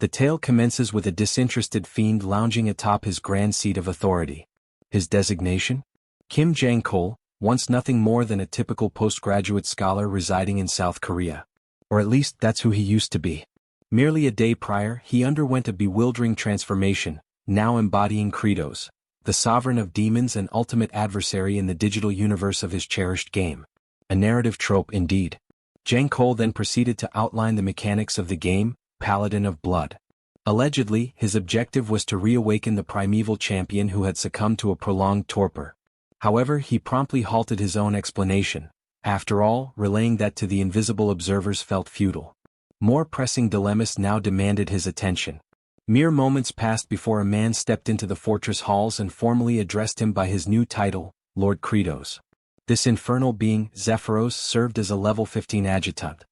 The tale commences with a disinterested fiend lounging atop his grand seat of authority. His designation? Kim Jang-kol, once nothing more than a typical postgraduate scholar residing in South Korea. Or at least that's who he used to be. Merely a day prior, he underwent a bewildering transformation, now embodying Kratos, the sovereign of demons and ultimate adversary in the digital universe of his cherished game. A narrative trope indeed. Jang-kol then proceeded to outline the mechanics of the game, Paladin of Blood. Allegedly, his objective was to reawaken the primeval champion who had succumbed to a prolonged torpor. However, he promptly halted his own explanation. After all, relaying that to the invisible observers felt futile. More pressing dilemmas now demanded his attention. Mere moments passed before a man stepped into the fortress halls and formally addressed him by his new title, Lord Kratos. This infernal being, Zephyros, served as a level 15 adjutant.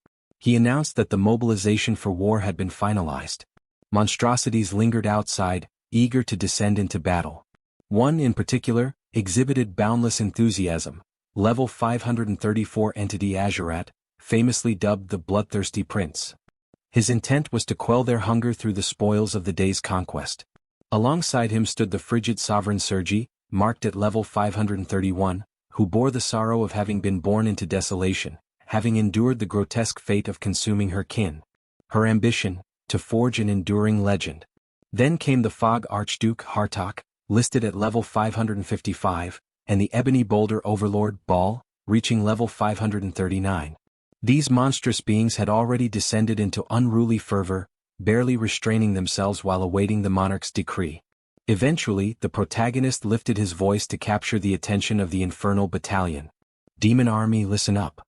He announced that the mobilization for war had been finalized. Monstrosities lingered outside, eager to descend into battle. One in particular exhibited boundless enthusiasm. Level 534 entity Azurat, famously dubbed the Bloodthirsty Prince. His intent was to quell their hunger through the spoils of the day's conquest. Alongside him stood the frigid sovereign Sergi, marked at level 531, who bore the sorrow of having been born into desolation, having endured the grotesque fate of consuming her kin. Her ambition, to forge an enduring legend. Then came the Fog Archduke Hartok, listed at level 555, and the Ebony Boulder Overlord Ball, reaching level 539. These monstrous beings had already descended into unruly fervor, barely restraining themselves while awaiting the monarch's decree. Eventually, the protagonist lifted his voice to capture the attention of the infernal battalion. Demon army, listen up.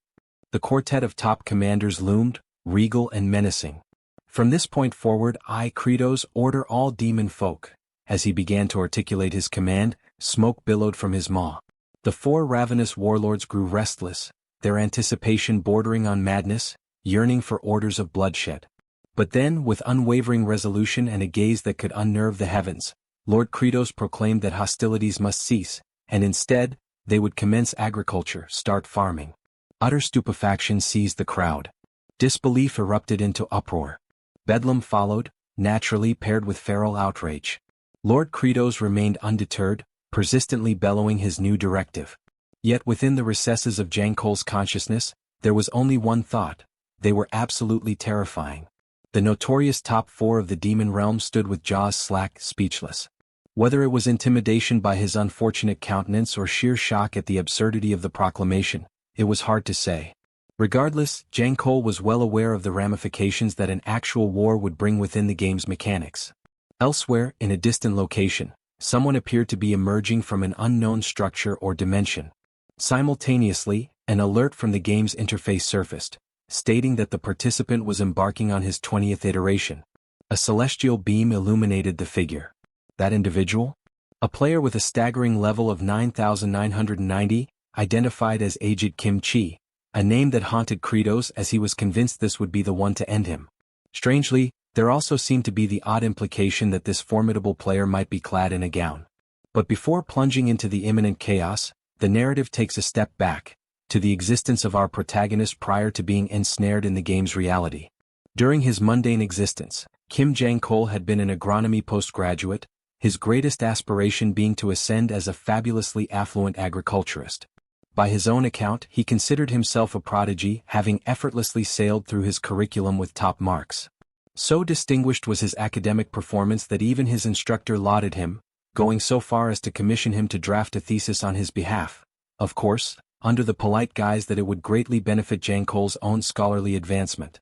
The quartet of top commanders loomed, regal and menacing. From this point forward, I, Kratos, order all demon folk. As he began to articulate his command, smoke billowed from his maw. The four ravenous warlords grew restless, their anticipation bordering on madness, yearning for orders of bloodshed. But then, with unwavering resolution and a gaze that could unnerve the heavens, Lord Kratos proclaimed that hostilities must cease, and instead, they would commence agriculture, start farming. Utter stupefaction seized the crowd. Disbelief erupted into uproar. Bedlam followed, naturally paired with feral outrage. Lord Kratos remained undeterred, persistently bellowing his new directive. Yet within the recesses of Jang-kol's consciousness, there was only one thought. They were absolutely terrifying. The notorious top four of the demon realm stood with jaws slack, speechless. Whether it was intimidation by his unfortunate countenance or sheer shock at the absurdity of the proclamation, it was hard to say. Regardless, Jang-kol was well aware of the ramifications that an actual war would bring within the game's mechanics. Elsewhere, in a distant location, someone appeared to be emerging from an unknown structure or dimension. Simultaneously, an alert from the game's interface surfaced, stating that the participant was embarking on his 20th iteration. A celestial beam illuminated the figure. That individual? A player with a staggering level of 9,990, identified as aged Kim Chi, a name that haunted Kratos as he was convinced this would be the one to end him. Strangely, there also seemed to be the odd implication that this formidable player might be clad in a gown. But before plunging into the imminent chaos, the narrative takes a step back, to the existence of our protagonist prior to being ensnared in the game's reality. During his mundane existence, Kim Jang-kol had been an agronomy postgraduate, his greatest aspiration being to ascend as a fabulously affluent agriculturist. By his own account, he considered himself a prodigy, having effortlessly sailed through his curriculum with top marks. So distinguished was his academic performance that even his instructor lauded him, going so far as to commission him to draft a thesis on his behalf, of course, under the polite guise that it would greatly benefit Jang-kol's own scholarly advancement.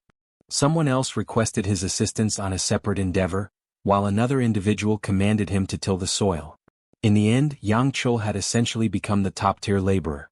Someone else requested his assistance on a separate endeavor, while another individual commanded him to till the soil. In the end, Yang Chul had essentially become the top-tier laborer.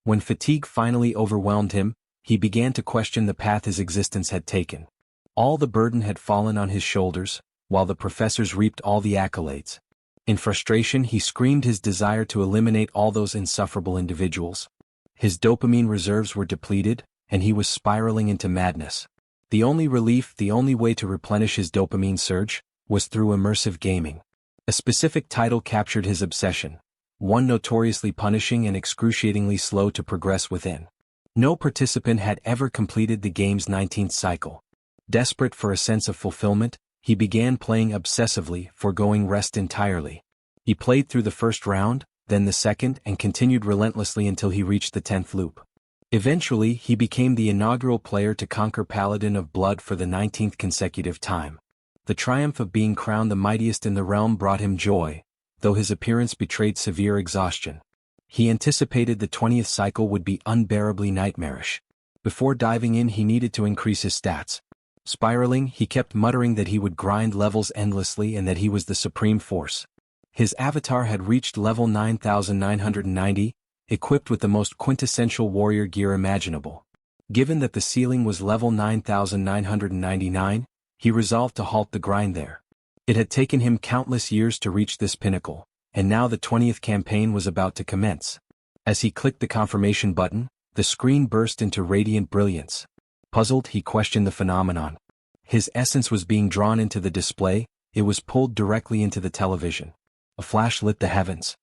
When fatigue finally overwhelmed him, he began to question the path his existence had taken. All the burden had fallen on his shoulders, while the professors reaped all the accolades. In frustration, he screamed his desire to eliminate all those insufferable individuals. His dopamine reserves were depleted, and he was spiraling into madness. The only relief, the only way to replenish his dopamine surge, was through immersive gaming. A specific title captured his obsession, one notoriously punishing and excruciatingly slow to progress within. No participant had ever completed the game's 19th cycle. Desperate for a sense of fulfillment, He began playing obsessively, foregoing rest entirely. He played through the first round, then the second, and continued relentlessly until he reached the 10th loop. Eventually, he became the inaugural player to conquer Paladin of Blood for the 19th consecutive time. The triumph of being crowned the mightiest in the realm brought him joy, though his appearance betrayed severe exhaustion. He anticipated the 20th cycle would be unbearably nightmarish. Before diving in, he needed to increase his stats. Spiraling, he kept muttering that he would grind levels endlessly and that he was the supreme force. His avatar had reached level 9990, equipped with the most quintessential warrior gear imaginable. Given that the ceiling was level 9999, he resolved to halt the grind there. It had taken him countless years to reach this pinnacle, and now the 20th campaign was about to commence. As he clicked the confirmation button, the screen burst into radiant brilliance. Puzzled, he questioned the phenomenon. His essence was being drawn into the display, it was pulled directly into the television. A flash lit the heavens.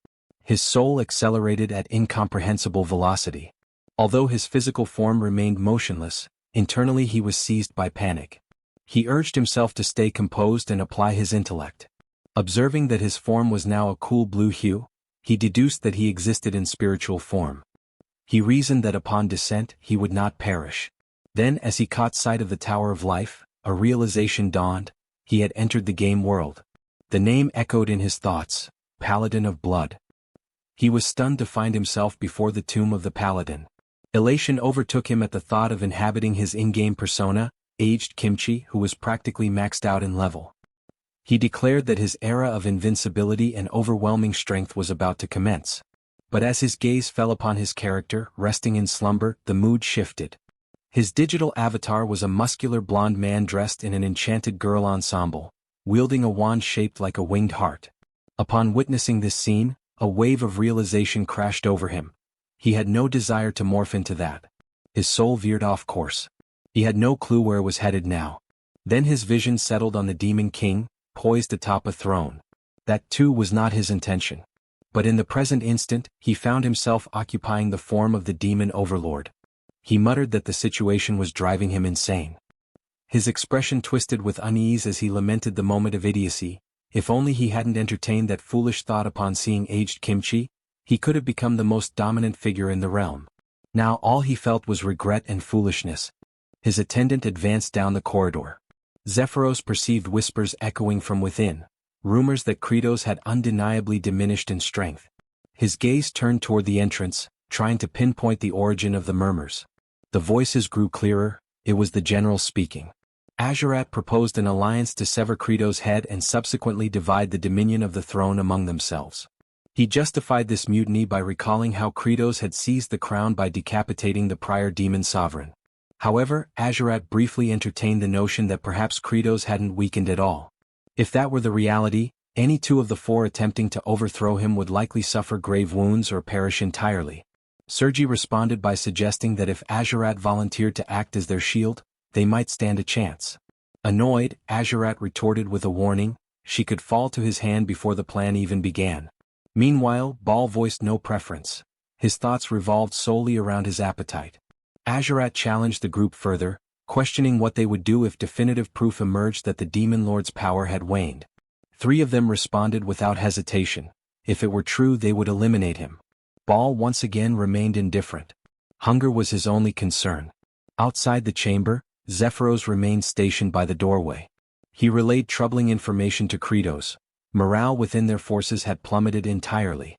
His soul accelerated at incomprehensible velocity. Although his physical form remained motionless, internally he was seized by panic. He urged himself to stay composed and apply his intellect. Observing that his form was now a cool blue hue, he deduced that he existed in spiritual form. He reasoned that upon descent he would not perish. Then, as he caught sight of the Tower of Life, a realization dawned: he had entered the game world. The name echoed in his thoughts: Paladin of Blood. He was stunned to find himself before the tomb of the Paladin. Elation overtook him at the thought of inhabiting his in-game persona, aged Kimchi, who was practically maxed out in level. He declared that his era of invincibility and overwhelming strength was about to commence. But as his gaze fell upon his character, resting in slumber, the mood shifted. His digital avatar was a muscular blonde man dressed in an enchanted girl ensemble, wielding a wand shaped like a winged heart. Upon witnessing this scene, a wave of realization crashed over him. He had no desire to morph into that. His soul veered off course. He had no clue where it was headed now. Then his vision settled on the Demon King, poised atop a throne. That too was not his intention. But in the present instant, he found himself occupying the form of the demon overlord. He muttered that the situation was driving him insane. His expression twisted with unease as he lamented the moment of idiocy. If only he hadn't entertained that foolish thought upon seeing aged Kimchi, he could have become the most dominant figure in the realm. Now all he felt was regret and foolishness. His attendant advanced down the corridor. Zephyros perceived whispers echoing from within, rumors that Kratos had undeniably diminished in strength. His gaze turned toward the entrance, trying to pinpoint the origin of the murmurs. The voices grew clearer, it was the general speaking. Azurat proposed an alliance to sever Kratos' head and subsequently divide the dominion of the throne among themselves. He justified this mutiny by recalling how Kratos had seized the crown by decapitating the prior demon sovereign. However, Azurat briefly entertained the notion that perhaps Kratos hadn't weakened at all. If that were the reality, any two of the four attempting to overthrow him would likely suffer grave wounds or perish entirely. Sergi responded by suggesting that if Azurat volunteered to act as their shield, they might stand a chance. Annoyed, Azurat retorted with a warning: she could fall to his hand before the plan even began. Meanwhile, Baal voiced no preference. His thoughts revolved solely around his appetite. Azurat challenged the group further, questioning what they would do if definitive proof emerged that the Demon Lord's power had waned. 3 of them responded without hesitation: if it were true, they would eliminate him. Baal once again remained indifferent. Hunger was his only concern. Outside the chamber, Zephyros remained stationed by the doorway. He relayed troubling information to Kratos. Morale within their forces had plummeted entirely.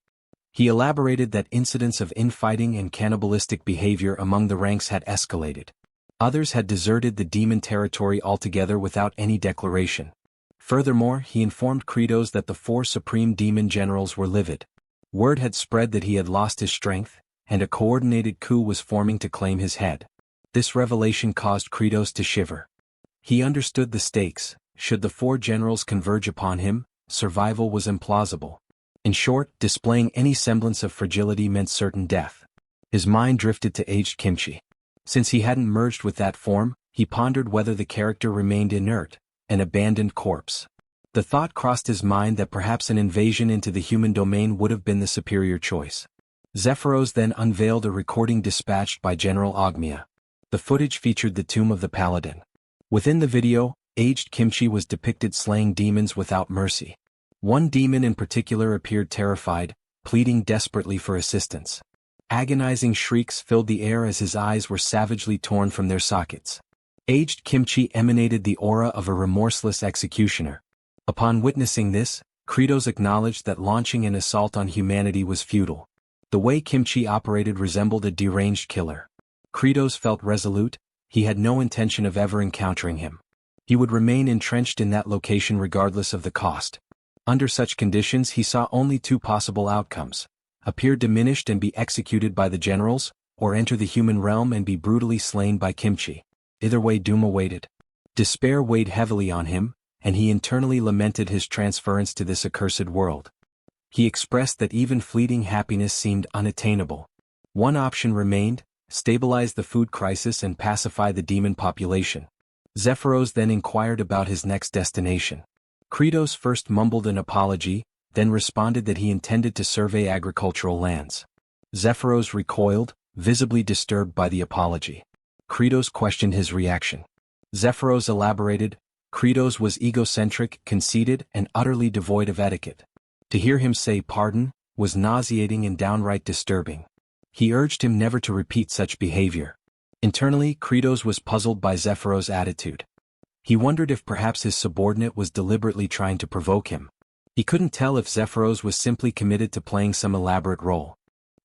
He elaborated that incidents of infighting and cannibalistic behavior among the ranks had escalated. Others had deserted the demon territory altogether without any declaration. Furthermore, he informed Kratos that the 4 supreme demon generals were livid. Word had spread that he had lost his strength, and a coordinated coup was forming to claim his head. This revelation caused Kratos to shiver. He understood the stakes. Should the 4 generals converge upon him, survival was implausible. In short, displaying any semblance of fragility meant certain death. His mind drifted to aged Kimchi. Since he hadn't merged with that form, he pondered whether the character remained inert, an abandoned corpse. The thought crossed his mind that perhaps an invasion into the human domain would have been the superior choice. Zephyros then unveiled a recording dispatched by General Ogmia. The footage featured the tomb of the Paladin. Within the video, aged Kimchi was depicted slaying demons without mercy. One demon in particular appeared terrified, pleading desperately for assistance. Agonizing shrieks filled the air as his eyes were savagely torn from their sockets. Aged Kimchi emanated the aura of a remorseless executioner. Upon witnessing this, Kratos acknowledged that launching an assault on humanity was futile. The way Kimchi operated resembled a deranged killer. Kratos felt resolute. He had no intention of ever encountering him. He would remain entrenched in that location regardless of the cost. Under such conditions he saw only two possible outcomes: appear diminished and be executed by the generals, or enter the human realm and be brutally slain by Kimchi. Either way doom awaited. Despair weighed heavily on him, and he internally lamented his transference to this accursed world. He expressed that even fleeting happiness seemed unattainable. One option remained: stabilize the food crisis and pacify the demon population. Zephyros then inquired about his next destination. Kratos first mumbled an apology, then responded that he intended to survey agricultural lands. Zephyros recoiled, visibly disturbed by the apology. Kratos questioned his reaction. Zephyros elaborated: Kratos was egocentric, conceited, and utterly devoid of etiquette. To hear him say pardon was nauseating and downright disturbing. He urged him never to repeat such behavior. Internally, Kratos was puzzled by Zephyros' attitude. He wondered if perhaps his subordinate was deliberately trying to provoke him. He couldn't tell if Zephyros was simply committed to playing some elaborate role.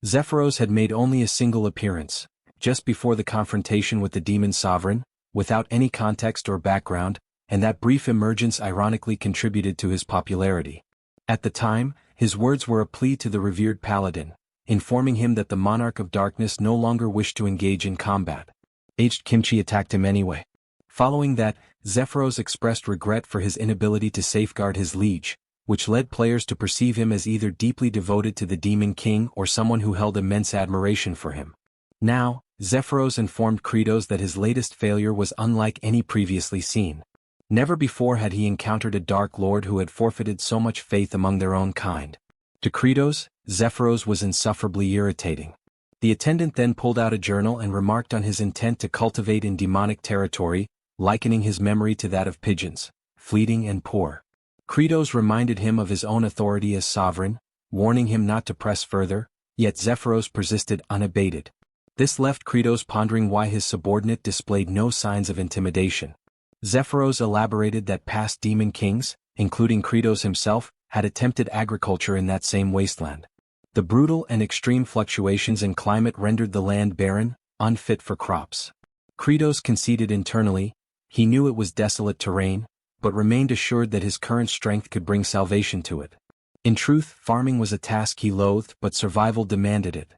Zephyros had made only a single appearance, just before the confrontation with the demon sovereign, without any context or background, and that brief emergence ironically contributed to his popularity. At the time, his words were a plea to the revered paladin, informing him that the monarch of darkness no longer wished to engage in combat. Aged Kimchi attacked him anyway. Following that, Zephyros expressed regret for his inability to safeguard his liege, which led players to perceive him as either deeply devoted to the Demon King or someone who held immense admiration for him. Now, Zephyros informed Kratos that his latest failure was unlike any previously seen. Never before had he encountered a Dark Lord who had forfeited so much faith among their own kind. To Kratos, Zephyros was insufferably irritating. The attendant then pulled out a journal and remarked on his intent to cultivate in demonic territory, likening his memory to that of pigeons, fleeting and poor. Kratos reminded him of his own authority as sovereign, warning him not to press further, yet Zephyros persisted unabated. This left Kratos pondering why his subordinate displayed no signs of intimidation. Zephyros elaborated that past demon kings, including Kratos himself, had attempted agriculture in that same wasteland. The brutal and extreme fluctuations in climate rendered the land barren, unfit for crops. Kratos conceded internally. He knew it was desolate terrain, but remained assured that his current strength could bring salvation to it. In truth, farming was a task he loathed, but survival demanded it.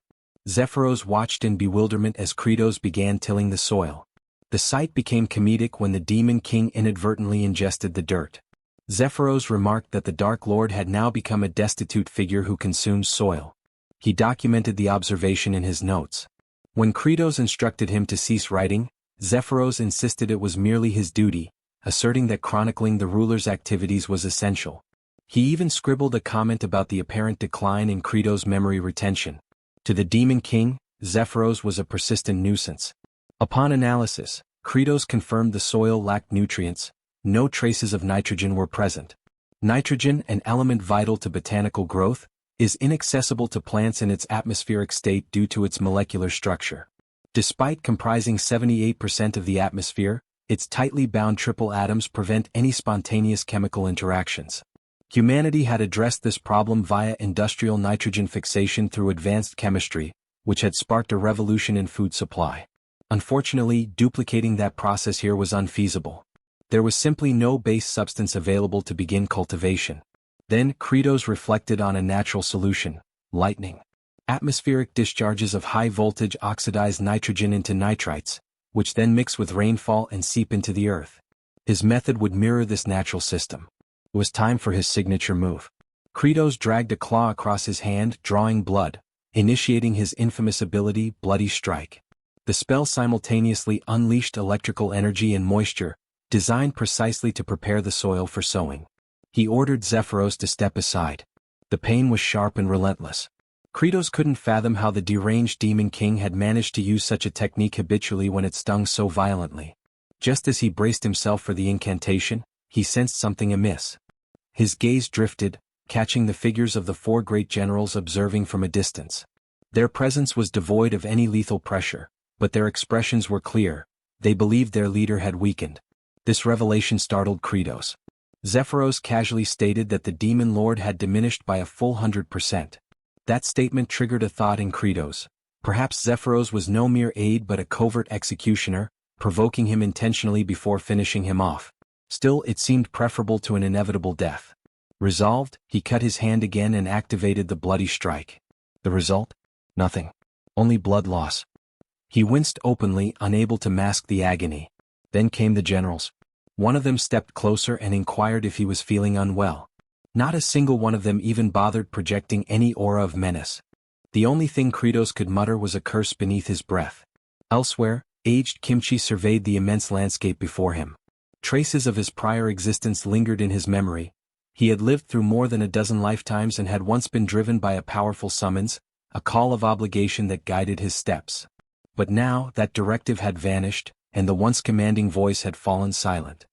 Zephyros watched in bewilderment as Kratos began tilling the soil. The sight became comedic when the Demon King inadvertently ingested the dirt. Zephyros remarked that the Dark Lord had now become a destitute figure who consumes soil. He documented the observation in his notes. When Kratos instructed him to cease writing, Zephyros insisted it was merely his duty, asserting that chronicling the ruler's activities was essential. He even scribbled a comment about the apparent decline in Kratos' memory retention. To the Demon King, Zephyros was a persistent nuisance. Upon analysis, Kratos confirmed the soil lacked nutrients. No traces of nitrogen were present. Nitrogen, an element vital to botanical growth, is inaccessible to plants in its atmospheric state due to its molecular structure. Despite comprising 78% of the atmosphere, its tightly bound triple atoms prevent any spontaneous chemical interactions. Humanity had addressed this problem via industrial nitrogen fixation through advanced chemistry, which had sparked a revolution in food supply. Unfortunately, duplicating that process here was unfeasible. There was simply no base substance available to begin cultivation. Then, Kratos reflected on a natural solution: lightning. Atmospheric discharges of high voltage oxidize nitrogen into nitrites, which then mix with rainfall and seep into the earth. His method would mirror this natural system. It was time for his signature move. Kratos dragged a claw across his hand, drawing blood, initiating his infamous ability, Bloody Strike. The spell simultaneously unleashed electrical energy and moisture, designed precisely to prepare the soil for sowing. He ordered Zephyros to step aside. The pain was sharp and relentless. Kratos couldn't fathom how the deranged Demon King had managed to use such a technique habitually when it stung so violently. Just as he braced himself for the incantation, he sensed something amiss. His gaze drifted, catching the figures of the four great generals observing from a distance. Their presence was devoid of any lethal pressure, but their expressions were clear. They believed their leader had weakened. This revelation startled Kratos. Zephyros casually stated that the demon lord had diminished by a full 100%. That statement triggered a thought in Kratos. Perhaps Zephyros was no mere aide but a covert executioner, provoking him intentionally before finishing him off. Still, it seemed preferable to an inevitable death. Resolved, he cut his hand again and activated the bloody strike. The result? Nothing. Only blood loss. He winced openly, unable to mask the agony. Then came the generals. One of them stepped closer and inquired if he was feeling unwell. Not a single one of them even bothered projecting any aura of menace. The only thing Kratos could mutter was a curse beneath his breath. Elsewhere, aged Kimchi surveyed the immense landscape before him. Traces of his prior existence lingered in his memory. He had lived through more than a dozen lifetimes and had once been driven by a powerful summons, a call of obligation that guided his steps. But now that directive had vanished, and the once commanding voice had fallen silent.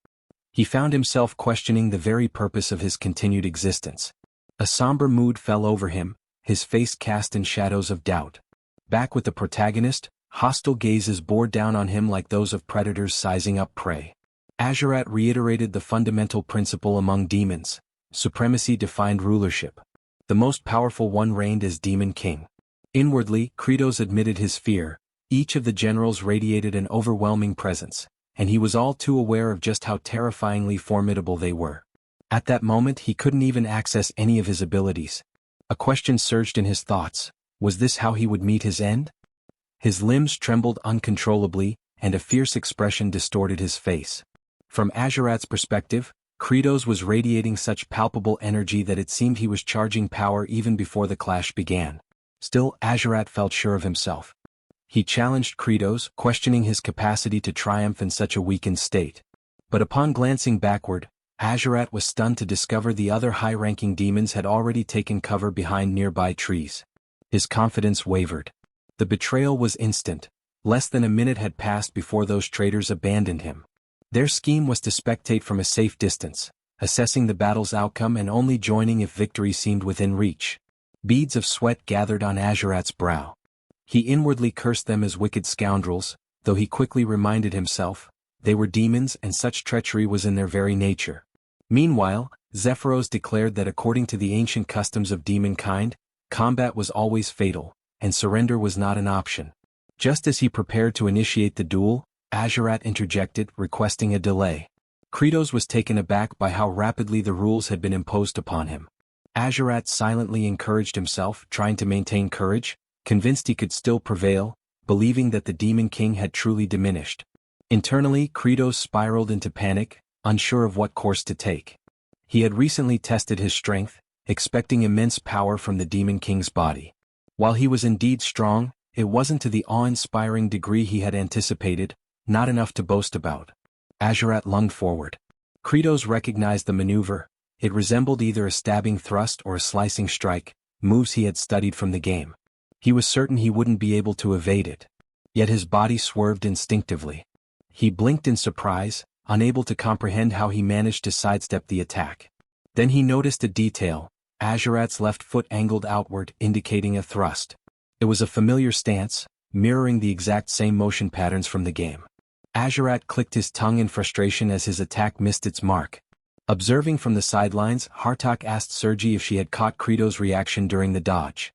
He found himself questioning the very purpose of his continued existence. A somber mood fell over him, his face cast in shadows of doubt. Back with the protagonist, hostile gazes bore down on him like those of predators sizing up prey. Azurat reiterated the fundamental principle among demons: supremacy defined rulership. The most powerful one reigned as Demon King. Inwardly, Kratos admitted his fear. Each of the generals radiated an overwhelming presence, and he was all too aware of just how terrifyingly formidable they were. At that moment he couldn't even access any of his abilities. A question surged in his thoughts: was this how he would meet his end? His limbs trembled uncontrollably, and a fierce expression distorted his face. From Azurat's perspective, Kratos was radiating such palpable energy that it seemed he was charging power even before the clash began. Still, Azurat felt sure of himself. He challenged Kratos, questioning his capacity to triumph in such a weakened state. But upon glancing backward, Azurat was stunned to discover the other high-ranking demons had already taken cover behind nearby trees. His confidence wavered. The betrayal was instant. Less than a minute had passed before those traitors abandoned him. Their scheme was to spectate from a safe distance, assessing the battle's outcome and only joining if victory seemed within reach. Beads of sweat gathered on Azurat's brow. He inwardly cursed them as wicked scoundrels, though he quickly reminded himself, they were demons and such treachery was in their very nature. Meanwhile, Zephyros declared that according to the ancient customs of demonkind, combat was always fatal, and surrender was not an option. Just as he prepared to initiate the duel, Azurat interjected, requesting a delay. Kratos was taken aback by how rapidly the rules had been imposed upon him. Azurat silently encouraged himself, trying to maintain courage, convinced he could still prevail, believing that the Demon King had truly diminished. Internally, Kratos spiraled into panic, unsure of what course to take. He had recently tested his strength, expecting immense power from the Demon King's body. While he was indeed strong, it wasn't to the awe-inspiring degree he had anticipated, not enough to boast about. Azurat lunged forward. Kratos recognized the maneuver. It resembled either a stabbing thrust or a slicing strike, moves he had studied from the game. He was certain he wouldn't be able to evade it. Yet his body swerved instinctively. He blinked in surprise, unable to comprehend how he managed to sidestep the attack. Then he noticed a detail: Azurat's left foot angled outward, indicating a thrust. It was a familiar stance, mirroring the exact same motion patterns from the game. Azurat clicked his tongue in frustration as his attack missed its mark. Observing from the sidelines, Hartok asked Sergi if she had caught Kratos' reaction during the dodge.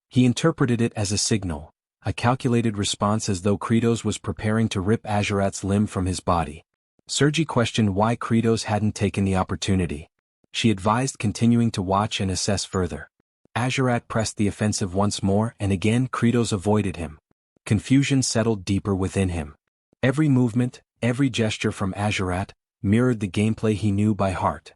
He interpreted it as a signal, a calculated response as though Kratos was preparing to rip Azurat's limb from his body. Sergi questioned why Kratos hadn't taken the opportunity. She advised continuing to watch and assess further. Azurat pressed the offensive once more, and again Kratos avoided him. Confusion settled deeper within him. Every movement, every gesture from Azurat, mirrored the gameplay he knew by heart.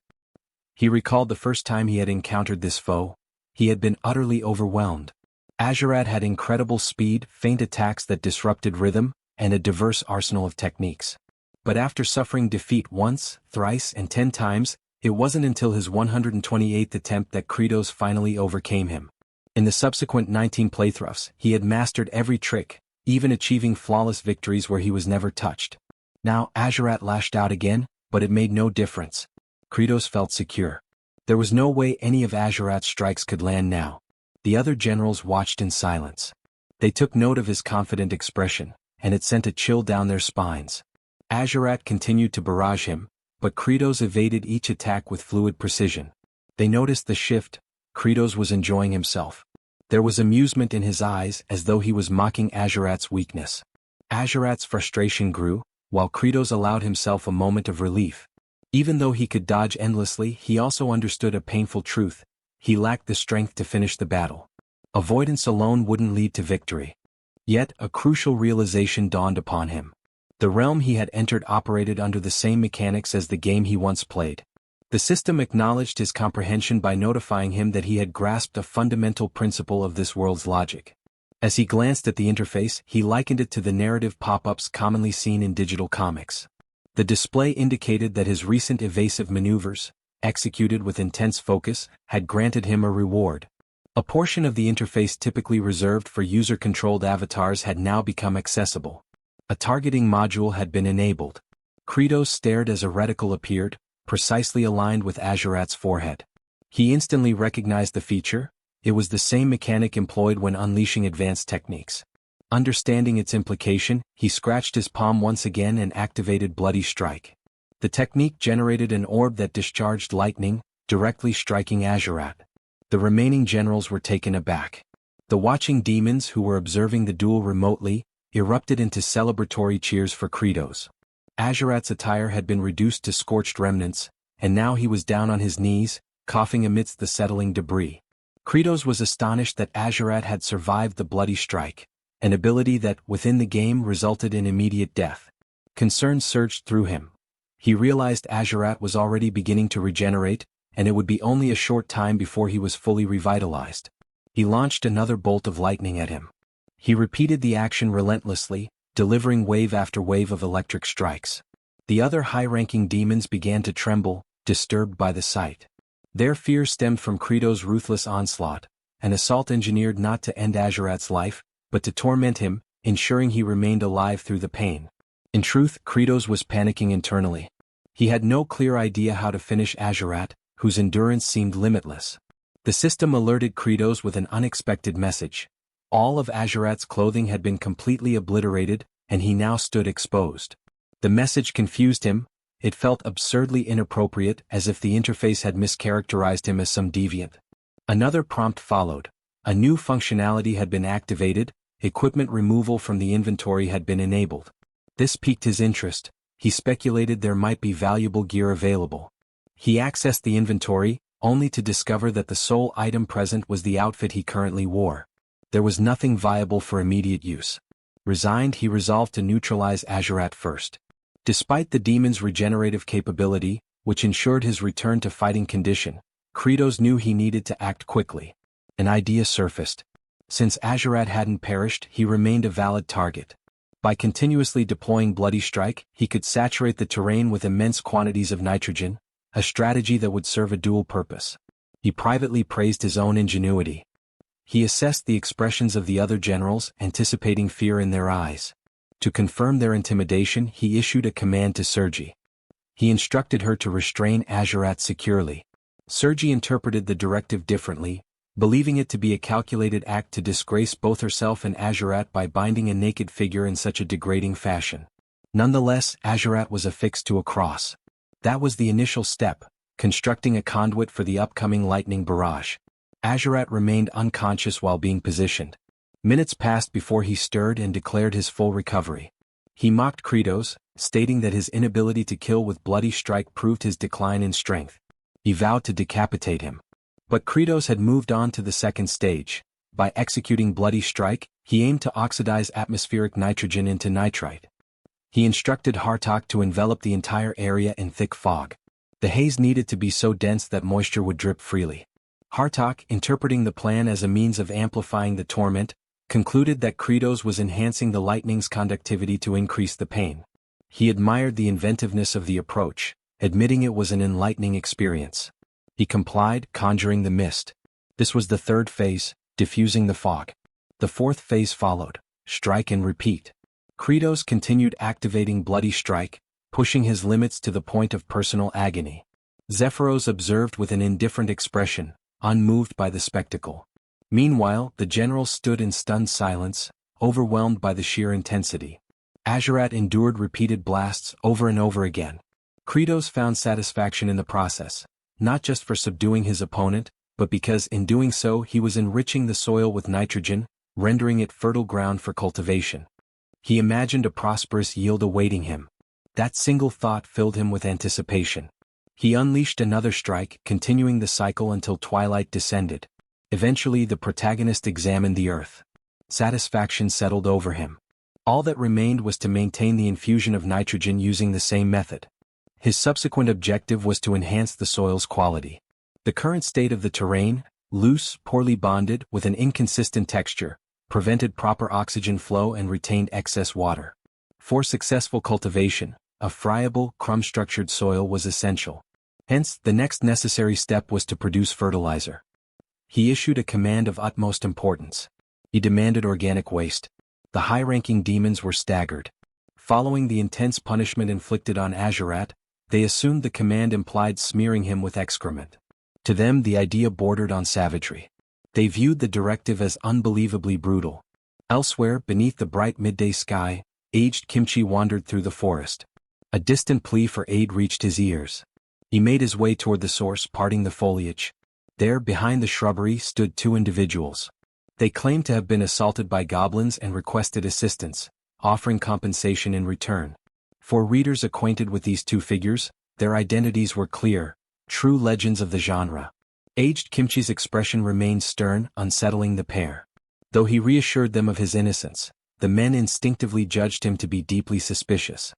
He recalled the first time he had encountered this foe. He had been utterly overwhelmed. Azurat had incredible speed, feint attacks that disrupted rhythm, and a diverse arsenal of techniques. But after suffering defeat once, thrice, and 10 times, it wasn't until his 128th attempt that Kratos finally overcame him. In the subsequent 19 playthroughs, he had mastered every trick, even achieving flawless victories where he was never touched. Now Azurat lashed out again, but it made no difference. Kratos felt secure. There was no way any of Azurat's strikes could land now. The other generals watched in silence. They took note of his confident expression, and it sent a chill down their spines. Azurat continued to barrage him, but Kratos evaded each attack with fluid precision. They noticed the shift. Kratos was enjoying himself. There was amusement in his eyes as though he was mocking Azurat's weakness. Azurat's frustration grew, while Kratos allowed himself a moment of relief. Even though he could dodge endlessly, he also understood a painful truth. He lacked the strength to finish the battle. Avoidance alone wouldn't lead to victory. Yet, a crucial realization dawned upon him. The realm he had entered operated under the same mechanics as the game he once played. The system acknowledged his comprehension by notifying him that he had grasped a fundamental principle of this world's logic. As he glanced at the interface, he likened it to the narrative pop-ups commonly seen in digital comics. The display indicated that his recent evasive maneuvers, executed with intense focus, had granted him a reward. A portion of the interface typically reserved for user-controlled avatars had now become accessible. A targeting module had been enabled. Kratos stared as a reticle appeared, precisely aligned with Azurat's forehead. He instantly recognized the feature. It was the same mechanic employed when unleashing advanced techniques. Understanding its implication, he scratched his palm once again and activated Bloody Strike. The technique generated an orb that discharged lightning, directly striking Azurat. The remaining generals were taken aback. The watching demons who were observing the duel remotely erupted into celebratory cheers for Kratos. Azurat's attire had been reduced to scorched remnants, and now he was down on his knees, coughing amidst the settling debris. Kratos was astonished that Azurat had survived the Bloody Strike, an ability that, within the game, resulted in immediate death. Concern surged through him. He realized Azurat was already beginning to regenerate, and it would be only a short time before he was fully revitalized. He launched another bolt of lightning at him. He repeated the action relentlessly, delivering wave after wave of electric strikes. The other high-ranking demons began to tremble, disturbed by the sight. Their fear stemmed from Kratos' ruthless onslaught, an assault engineered not to end Azurat's life, but to torment him, ensuring he remained alive through the pain. In truth, Kratos was panicking internally. He had no clear idea how to finish Azurat, whose endurance seemed limitless. The system alerted Kratos with an unexpected message. All of Azurat's clothing had been completely obliterated, and he now stood exposed. The message confused him. It felt absurdly inappropriate, as if the interface had mischaracterized him as some deviant. Another prompt followed. A new functionality had been activated. Equipment removal from the inventory had been enabled. This piqued his interest. He speculated there might be valuable gear available. He accessed the inventory, only to discover that the sole item present was the outfit he currently wore. There was nothing viable for immediate use. Resigned, he resolved to neutralize Azurat first. Despite the demon's regenerative capability, which ensured his return to fighting condition, Kratos knew he needed to act quickly. An idea surfaced. Since Azurat hadn't perished, he remained a valid target. By continuously deploying Bloody Strike, he could saturate the terrain with immense quantities of nitrogen, a strategy that would serve a dual purpose. He privately praised his own ingenuity. He assessed the expressions of the other generals, anticipating fear in their eyes. To confirm their intimidation, he issued a command to Sergi. He instructed her to restrain Azurat securely. Sergi interpreted the directive differently, believing it to be a calculated act to disgrace both herself and Azurat by binding a naked figure in such a degrading fashion. Nonetheless, Azurat was affixed to a cross. That was the initial step, constructing a conduit for the upcoming lightning barrage. Azurat remained unconscious while being positioned. Minutes passed before he stirred and declared his full recovery. He mocked Kratos, stating that his inability to kill with Bloody Strike proved his decline in strength. He vowed to decapitate him. But Kratos had moved on to the second stage. By executing Bloody Strike, he aimed to oxidize atmospheric nitrogen into nitrite. He instructed Hartok to envelop the entire area in thick fog. The haze needed to be so dense that moisture would drip freely. Hartok, interpreting the plan as a means of amplifying the torment, concluded that Kratos was enhancing the lightning's conductivity to increase the pain. He admired the inventiveness of the approach, admitting it was an enlightening experience. He complied, conjuring the mist. This was the third phase, diffusing the fog. The fourth phase followed, strike and repeat. Kratos continued activating Bloody Strike, pushing his limits to the point of personal agony. Zephyros observed with an indifferent expression, unmoved by the spectacle. Meanwhile, the general stood in stunned silence, overwhelmed by the sheer intensity. Azurat endured repeated blasts over and over again. Kratos found satisfaction in the process, not just for subduing his opponent, but because in doing so he was enriching the soil with nitrogen, rendering it fertile ground for cultivation. He imagined a prosperous yield awaiting him. That single thought filled him with anticipation. He unleashed another strike, continuing the cycle until twilight descended. Eventually the protagonist examined the earth. Satisfaction settled over him. All that remained was to maintain the infusion of nitrogen using the same method. His subsequent objective was to enhance the soil's quality. The current state of the terrain, loose, poorly bonded, with an inconsistent texture, prevented proper oxygen flow and retained excess water. For successful cultivation, a friable, crumb-structured soil was essential. Hence, the next necessary step was to produce fertilizer. He issued a command of utmost importance. He demanded organic waste. The high-ranking demons were staggered. Following the intense punishment inflicted on Azurat, they assumed the command implied smearing him with excrement. To them the idea bordered on savagery. They viewed the directive as unbelievably brutal. Elsewhere, beneath the bright midday sky, aged Kimchi wandered through the forest. A distant plea for aid reached his ears. He made his way toward the source, parting the foliage. There, behind the shrubbery, stood two individuals. They claimed to have been assaulted by goblins and requested assistance, offering compensation in return. For readers acquainted with these two figures, their identities were clear, true legends of the genre. Aged Kimchi's expression remained stern, unsettling the pair. Though he reassured them of his innocence, the men instinctively judged him to be deeply suspicious.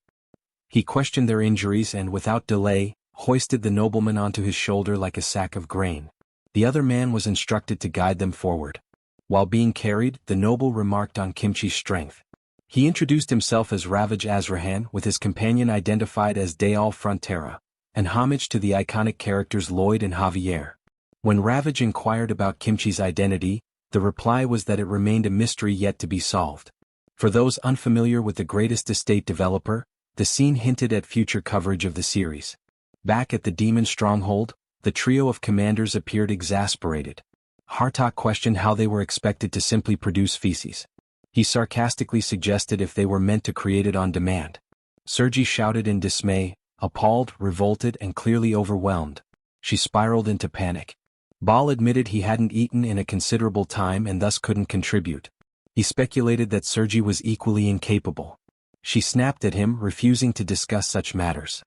He questioned their injuries and, without delay, hoisted the nobleman onto his shoulder like a sack of grain. The other man was instructed to guide them forward. While being carried, the noble remarked on Kimchi's strength. He introduced himself as Ravage Azrahan, with his companion identified as Deal Frontera, and homage to the iconic characters Lloyd and Javier. When Ravage inquired about Kimchi's identity, the reply was that it remained a mystery yet to be solved. For those unfamiliar with the Greatest Estate developer, the scene hinted at future coverage of the series. Back at the demon stronghold, the trio of commanders appeared exasperated. Hartok questioned how they were expected to simply produce feces. He sarcastically suggested if they were meant to create it on demand. Sergi shouted in dismay, appalled, revolted, and clearly overwhelmed. She spiraled into panic. Baal admitted he hadn't eaten in a considerable time and thus couldn't contribute. He speculated that Sergi was equally incapable. She snapped at him, refusing to discuss such matters.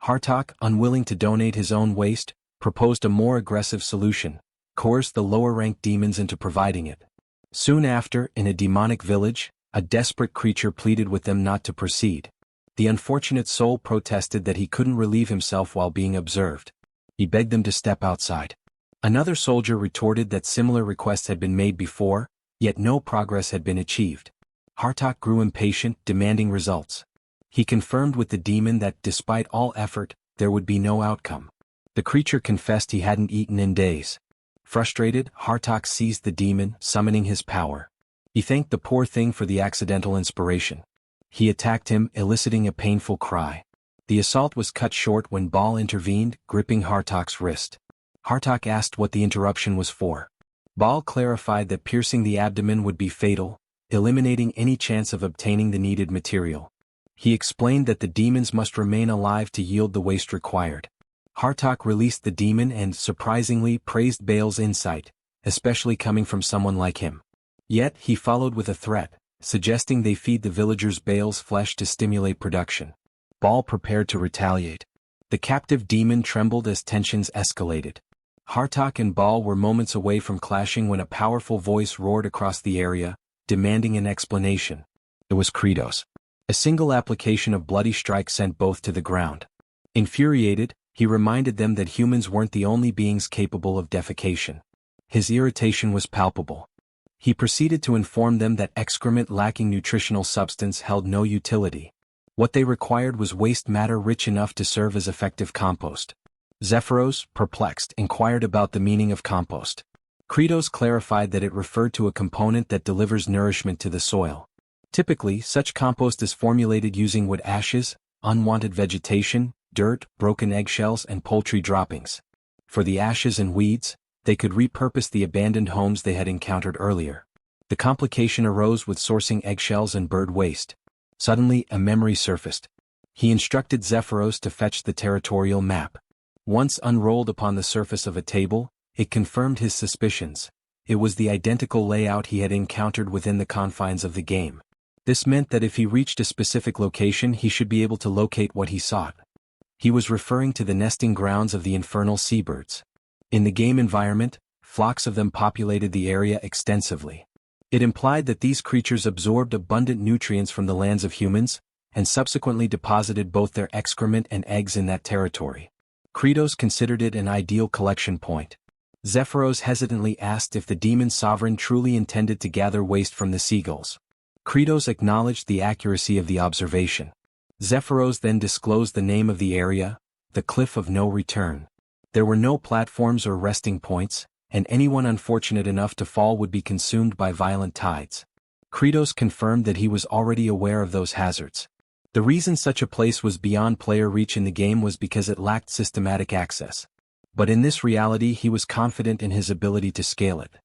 Hartok, unwilling to donate his own waste, proposed a more aggressive solution, coerced the lower-ranked demons into providing it. Soon after, in a demonic village, a desperate creature pleaded with them not to proceed. The unfortunate soul protested that he couldn't relieve himself while being observed. He begged them to step outside. Another soldier retorted that similar requests had been made before, yet no progress had been achieved. Hartok grew impatient, demanding results. He confirmed with the demon that, despite all effort, there would be no outcome. The creature confessed he hadn't eaten in days. Frustrated, Hartok seized the demon, summoning his power. He thanked the poor thing for the accidental inspiration. He attacked him, eliciting a painful cry. The assault was cut short when Baal intervened, gripping Hartok's wrist. Hartok asked what the interruption was for. Baal clarified that piercing the abdomen would be fatal, eliminating any chance of obtaining the needed material. He explained that the demons must remain alive to yield the waste required. Hartok released the demon and, surprisingly, praised Baal's insight, especially coming from someone like him. Yet, he followed with a threat, suggesting they feed the villagers Baal's flesh to stimulate production. Baal prepared to retaliate. The captive demon trembled as tensions escalated. Hartok and Baal were moments away from clashing when a powerful voice roared across the area, demanding an explanation. It was Kratos. A single application of Bloody Strike sent both to the ground. Infuriated, he reminded them that humans weren't the only beings capable of defecation. His irritation was palpable. He proceeded to inform them that excrement lacking nutritional substance held no utility. What they required was waste matter rich enough to serve as effective compost. Zephyros, perplexed, inquired about the meaning of compost. Kratos clarified that it referred to a component that delivers nourishment to the soil. Typically, such compost is formulated using wood ashes, unwanted vegetation, dirt, broken eggshells, and poultry droppings. For the ashes and weeds, they could repurpose the abandoned homes they had encountered earlier. The complication arose with sourcing eggshells and bird waste. Suddenly, a memory surfaced. He instructed Zephyros to fetch the territorial map. Once unrolled upon the surface of a table, it confirmed his suspicions. It was the identical layout he had encountered within the confines of the game. This meant that if he reached a specific location, he should be able to locate what he sought. He was referring to the nesting grounds of the infernal seabirds. In the game environment, flocks of them populated the area extensively. It implied that these creatures absorbed abundant nutrients from the lands of humans, and subsequently deposited both their excrement and eggs in that territory. Kratos considered it an ideal collection point. Zephyros hesitantly asked if the demon sovereign truly intended to gather waste from the seagulls. Kratos acknowledged the accuracy of the observation. Zephyros then disclosed the name of the area, the Cliff of No Return. There were no platforms or resting points, and anyone unfortunate enough to fall would be consumed by violent tides. Kratos confirmed that he was already aware of those hazards. The reason such a place was beyond player reach in the game was because it lacked systematic access. But in this reality he was confident in his ability to scale it.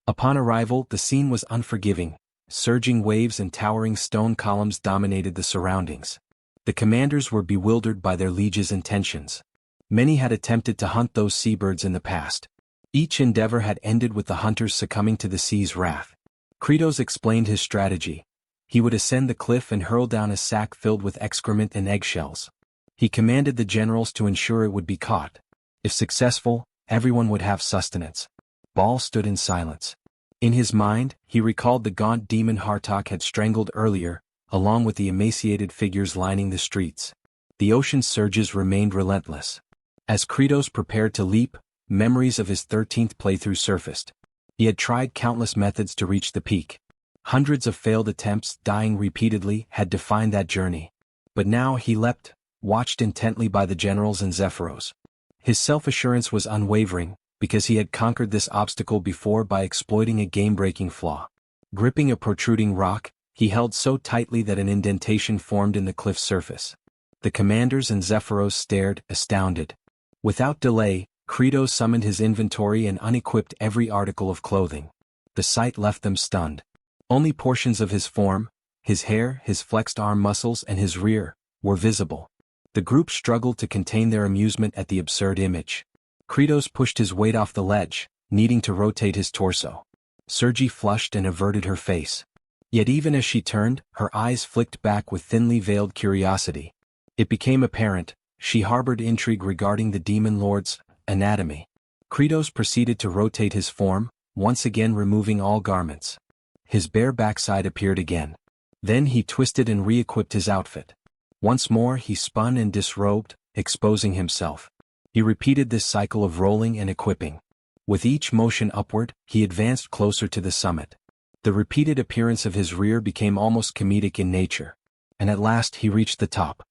Upon arrival, the scene was unforgiving. Surging waves and towering stone columns dominated the surroundings. The commanders were bewildered by their liege's intentions. Many had attempted to hunt those seabirds in the past. Each endeavor had ended with the hunters succumbing to the sea's wrath. Kratos explained his strategy. He would ascend the cliff and hurl down a sack filled with excrement and eggshells. He commanded the generals to ensure it would be caught. If successful, everyone would have sustenance. Baal stood in silence. In his mind, he recalled the gaunt demon Hartok had strangled earlier, along with the emaciated figures lining the streets. The ocean's surges remained relentless. As Kratos prepared to leap, memories of his 13th playthrough surfaced. He had tried countless methods to reach the peak. Hundreds of failed attempts, dying repeatedly, had defined that journey. But now he leapt, watched intently by the generals and Zephyros. His self-assurance was unwavering, because he had conquered this obstacle before by exploiting a game-breaking flaw. Gripping a protruding rock, he held so tightly that an indentation formed in the cliff's surface. The commanders and Zephyros stared, astounded. Without delay, Kratos summoned his inventory and unequipped every article of clothing. The sight left them stunned. Only portions of his form, his hair, his flexed arm muscles, and his rear, were visible. The group struggled to contain their amusement at the absurd image. Kratos pushed his weight off the ledge, needing to rotate his torso. Sergi flushed and averted her face. Yet even as she turned, her eyes flicked back with thinly veiled curiosity. It became apparent, she harbored intrigue regarding the demon lord's anatomy. Kratos proceeded to rotate his form, once again removing all garments. His bare backside appeared again. Then he twisted and re-equipped his outfit. Once more he spun and disrobed, exposing himself. He repeated this cycle of rolling and equipping. With each motion upward, he advanced closer to the summit. The repeated appearance of his rear became almost comedic in nature. And at last he reached the top.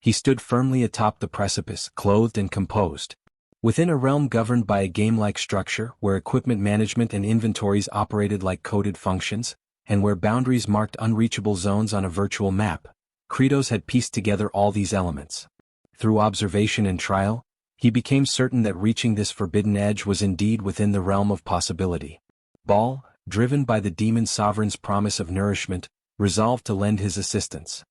He stood firmly atop the precipice, clothed and composed. Within a realm governed by a game-like structure where equipment management and inventories operated like coded functions, and where boundaries marked unreachable zones on a virtual map, Kratos had pieced together all these elements. Through observation and trial, he became certain that reaching this forbidden edge was indeed within the realm of possibility. Baal, driven by the demon sovereign's promise of nourishment, resolved to lend his assistance.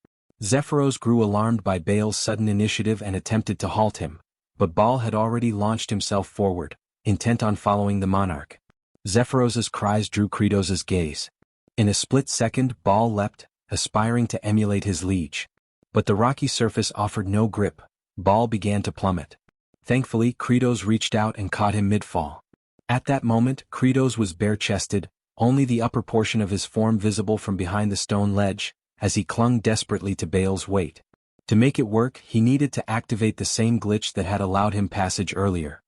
Zephyros grew alarmed by Baal's sudden initiative and attempted to halt him, but Baal had already launched himself forward, intent on following the monarch. Zephyros's cries drew Kratos' gaze. In a split second, Baal leapt, aspiring to emulate his liege. But the rocky surface offered no grip. Baal began to plummet. Thankfully, Kratos reached out and caught him mid-fall. At that moment, Kratos was bare-chested, only the upper portion of his form visible from behind the stone ledge, as he clung desperately to Baal's weight. To make it work, he needed to activate the same glitch that had allowed him passage earlier.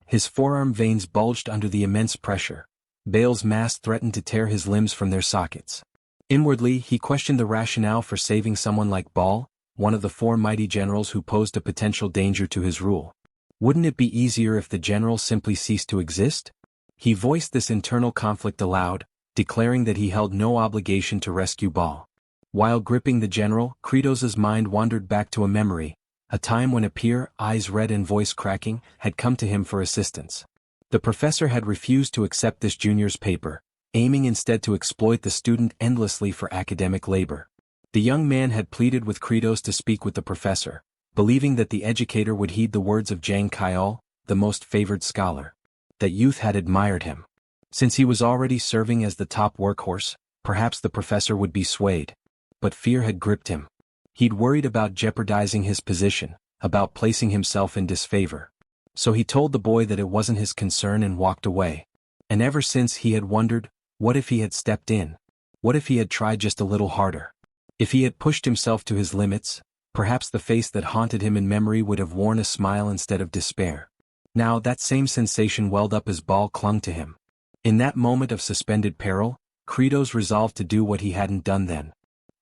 His forearm veins bulged under the immense pressure. Baal's mass threatened to tear his limbs from their sockets. Inwardly, he questioned the rationale for saving someone like Baal, one of the four mighty generals who posed a potential danger to his rule. Wouldn't it be easier if the general simply ceased to exist? He voiced this internal conflict aloud, declaring that he held no obligation to rescue Baal. While gripping the general, Kratos's mind wandered back to a memory, a time when a peer, eyes red and voice cracking, had come to him for assistance. The professor had refused to accept this junior's paper, aiming instead to exploit the student endlessly for academic labor. The young man had pleaded with Kratos to speak with the professor, believing that the educator would heed the words of Jang Kyol, the most favored scholar. That youth had admired him. Since he was already serving as the top workhorse, perhaps the professor would be swayed. But fear had gripped him. He'd worried about jeopardizing his position, about placing himself in disfavor. So he told the boy that it wasn't his concern and walked away. And ever since he had wondered, what if he had stepped in? What if he had tried just a little harder? If he had pushed himself to his limits, perhaps the face that haunted him in memory would have worn a smile instead of despair. Now that same sensation welled up as Ball clung to him. In that moment of suspended peril, Kratos resolved to do what he hadn't done then.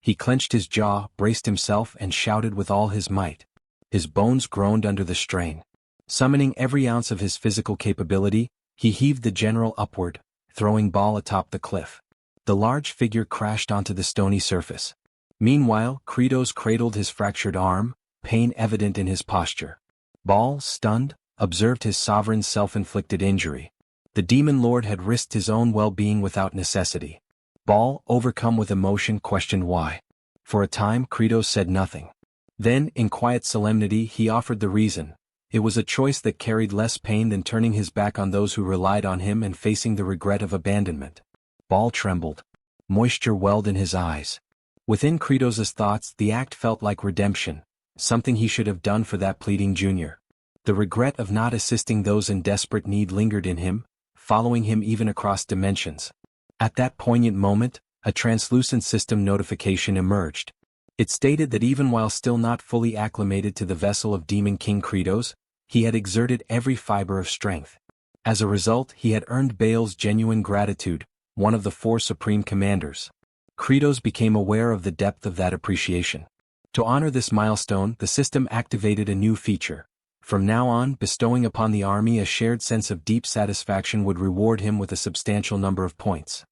He clenched his jaw, braced himself and shouted with all his might. His bones groaned under the strain. Summoning every ounce of his physical capability, he heaved the general upward, throwing Ball atop the cliff. The large figure crashed onto the stony surface. Meanwhile, Kratos cradled his fractured arm, pain evident in his posture. Ball, stunned, observed his sovereign's self-inflicted injury. The demon lord had risked his own well-being without necessity. Ball, overcome with emotion, questioned why. For a time, Kratos said nothing. Then, in quiet solemnity, he offered the reason. It was a choice that carried less pain than turning his back on those who relied on him and facing the regret of abandonment. Ball trembled. Moisture welled in his eyes. Within Kratos's thoughts, the act felt like redemption, something he should have done for that pleading junior. The regret of not assisting those in desperate need lingered in him, following him even across dimensions. At that poignant moment, a translucent system notification emerged. It stated that even while still not fully acclimated to the vessel of Demon King Kratos, he had exerted every fiber of strength. As a result, he had earned Baal's genuine gratitude, one of the 4 supreme commanders. Kratos became aware of the depth of that appreciation. To honor this milestone, the system activated a new feature. From now on, bestowing upon the army a shared sense of deep satisfaction would reward him with a substantial number of points.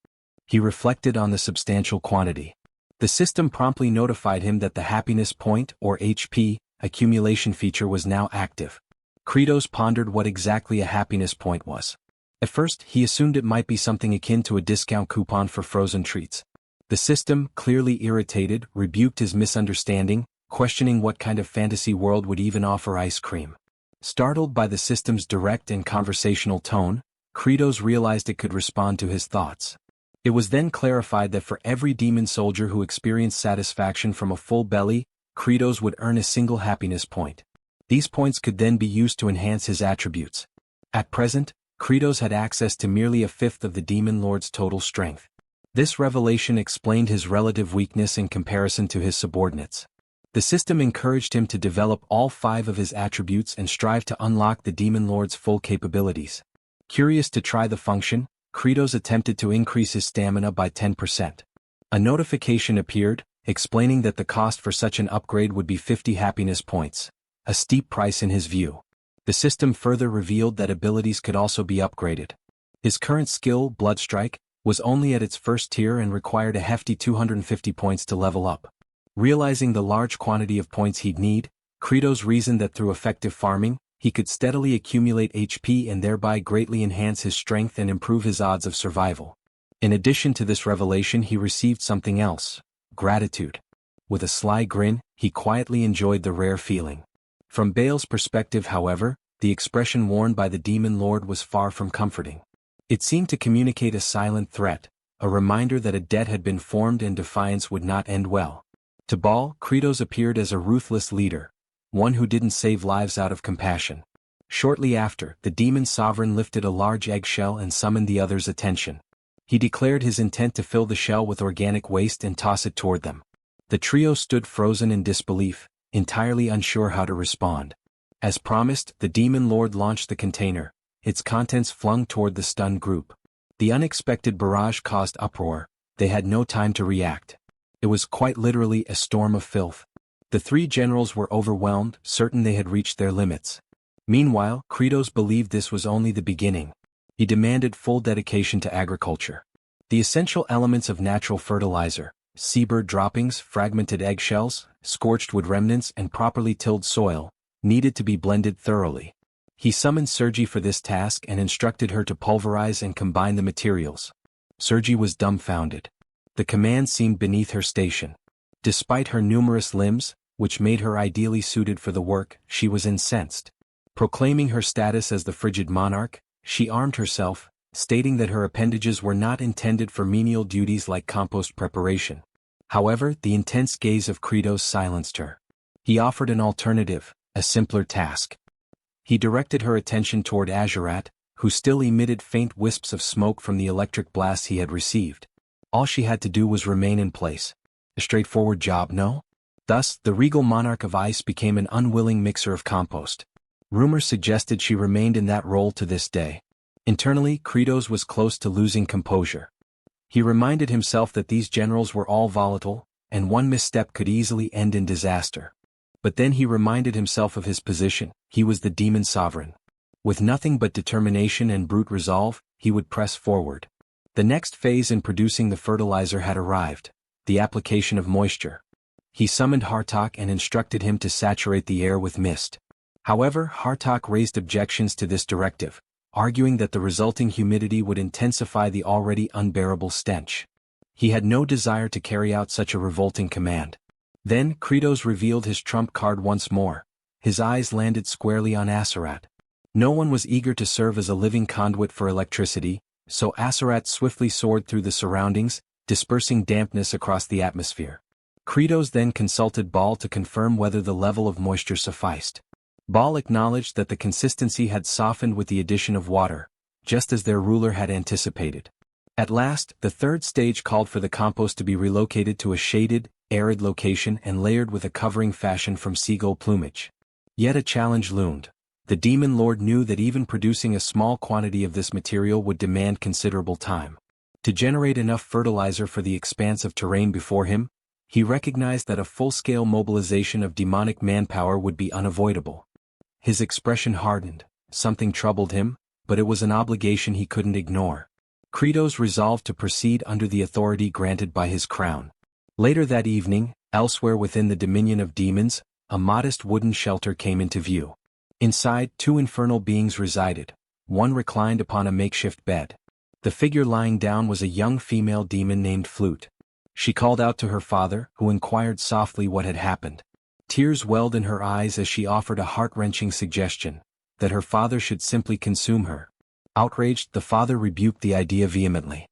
He reflected on the substantial quantity. The system promptly notified him that the happiness point, or HP, accumulation feature was now active. Kratos pondered what exactly a happiness point was. At first, he assumed it might be something akin to a discount coupon for frozen treats. The system, clearly irritated, rebuked his misunderstanding, questioning what kind of fantasy world would even offer ice cream. Startled by the system's direct and conversational tone, Kratos realized it could respond to his thoughts. It was then clarified that for every demon soldier who experienced satisfaction from a full belly, Kratos would earn a single happiness point. These points could then be used to enhance his attributes. At present, Kratos had access to merely a fifth of the demon lord's total strength. This revelation explained his relative weakness in comparison to his subordinates. The system encouraged him to develop all 5 of his attributes and strive to unlock the demon lord's full capabilities. Curious to try the function, Kratos attempted to increase his stamina by 10%. A notification appeared, explaining that the cost for such an upgrade would be 50 happiness points, a steep price in his view. The system further revealed that abilities could also be upgraded. His current skill, Bloodstrike, was only at its first tier and required a hefty 250 points to level up. Realizing the large quantity of points he'd need, Kratos reasoned that through effective farming, he could steadily accumulate HP and thereby greatly enhance his strength and improve his odds of survival. In addition to this revelation, he received something else: gratitude. With a sly grin, he quietly enjoyed the rare feeling. From Baal's perspective, however, the expression worn by the demon lord was far from comforting. It seemed to communicate a silent threat, a reminder that a debt had been formed and defiance would not end well. To Baal, Kratos appeared as a ruthless leader, one who didn't save lives out of compassion. Shortly after, the demon sovereign lifted a large eggshell and summoned the others' attention. He declared his intent to fill the shell with organic waste and toss it toward them. The trio stood frozen in disbelief, entirely unsure how to respond. As promised, the demon lord launched the container, its contents flung toward the stunned group. The unexpected barrage caused uproar. They had no time to react. It was quite literally a storm of filth. The 3 generals were overwhelmed, certain they had reached their limits. Meanwhile, Kratos believed this was only the beginning. He demanded full dedication to agriculture. The essential elements of natural fertilizer, seabird droppings, fragmented eggshells, scorched wood remnants and properly tilled soil, needed to be blended thoroughly. He summoned Sergi for this task and instructed her to pulverize and combine the materials. Sergi was dumbfounded. The command seemed beneath her station. Despite her numerous limbs, which made her ideally suited for the work, she was incensed. Proclaiming her status as the frigid monarch, she armed herself, stating that her appendages were not intended for menial duties like compost preparation. However, the intense gaze of Kratos silenced her. He offered an alternative, a simpler task. He directed her attention toward Azurat, who still emitted faint wisps of smoke from the electric blasts he had received. All she had to do was remain in place. A straightforward job, no? Thus, the regal monarch of ice became an unwilling mixer of compost. Rumors suggested she remained in that role to this day. Internally, Kratos was close to losing composure. He reminded himself that these generals were all volatile, and one misstep could easily end in disaster. But then he reminded himself of his position. He was the demon sovereign. With nothing but determination and brute resolve, he would press forward. The next phase in producing the fertilizer had arrived, the application of moisture. He summoned Hartok and instructed him to saturate the air with mist. However, Hartok raised objections to this directive, arguing that the resulting humidity would intensify the already unbearable stench. He had no desire to carry out such a revolting command. Then Kratos revealed his trump card once more. His eyes landed squarely on Azurat. No one was eager to serve as a living conduit for electricity, so Azurat swiftly soared through the surroundings, dispersing dampness across the atmosphere. Kratos then consulted Baal to confirm whether the level of moisture sufficed. Baal acknowledged that the consistency had softened with the addition of water, just as their ruler had anticipated. At last, the third stage called for the compost to be relocated to a shaded, arid location and layered with a covering fashioned from seagull plumage. Yet a challenge loomed. The demon lord knew that even producing a small quantity of this material would demand considerable time. To generate enough fertilizer for the expanse of terrain before him, he recognized that a full-scale mobilization of demonic manpower would be unavoidable. His expression hardened. Something troubled him, but it was an obligation he couldn't ignore. Kratos resolved to proceed under the authority granted by his crown. Later that evening, elsewhere within the dominion of demons, a modest wooden shelter came into view. Inside, two infernal beings resided. One reclined upon a makeshift bed. The figure lying down was a young female demon named Flute. She called out to her father, who inquired softly what had happened. Tears welled in her eyes as she offered a heart-wrenching suggestion, that her father should simply consume her. Outraged, the father rebuked the idea vehemently.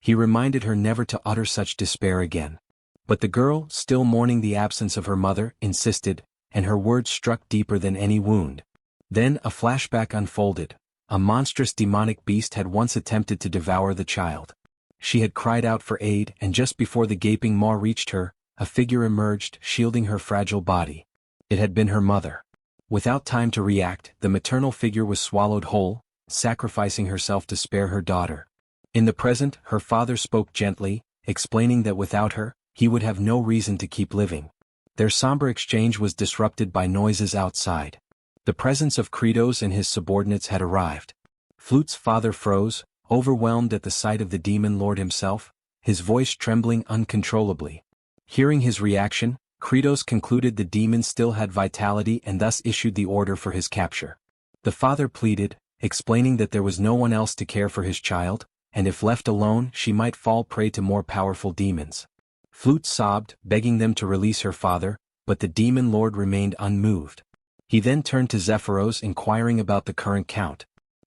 He reminded her never to utter such despair again. But the girl, still mourning the absence of her mother, insisted, and her words struck deeper than any wound. Then a flashback unfolded. A monstrous demonic beast had once attempted to devour the child. She had cried out for aid, and just before the gaping maw reached her, a figure emerged, shielding her fragile body. It had been her mother. Without time to react, the maternal figure was swallowed whole, sacrificing herself to spare her daughter. In the present, her father spoke gently, explaining that without her, he would have no reason to keep living. Their somber exchange was disrupted by noises outside. The presence of Kratos and his subordinates had arrived. Flute's father froze, overwhelmed at the sight of the demon lord himself, his voice trembling uncontrollably. Hearing his reaction, Kratos concluded the demon still had vitality and thus issued the order for his capture. The father pleaded, explaining that there was no one else to care for his child, and if left alone she might fall prey to more powerful demons. Flute sobbed, begging them to release her father, but the demon lord remained unmoved. He then turned to Zephyros inquiring about the current count.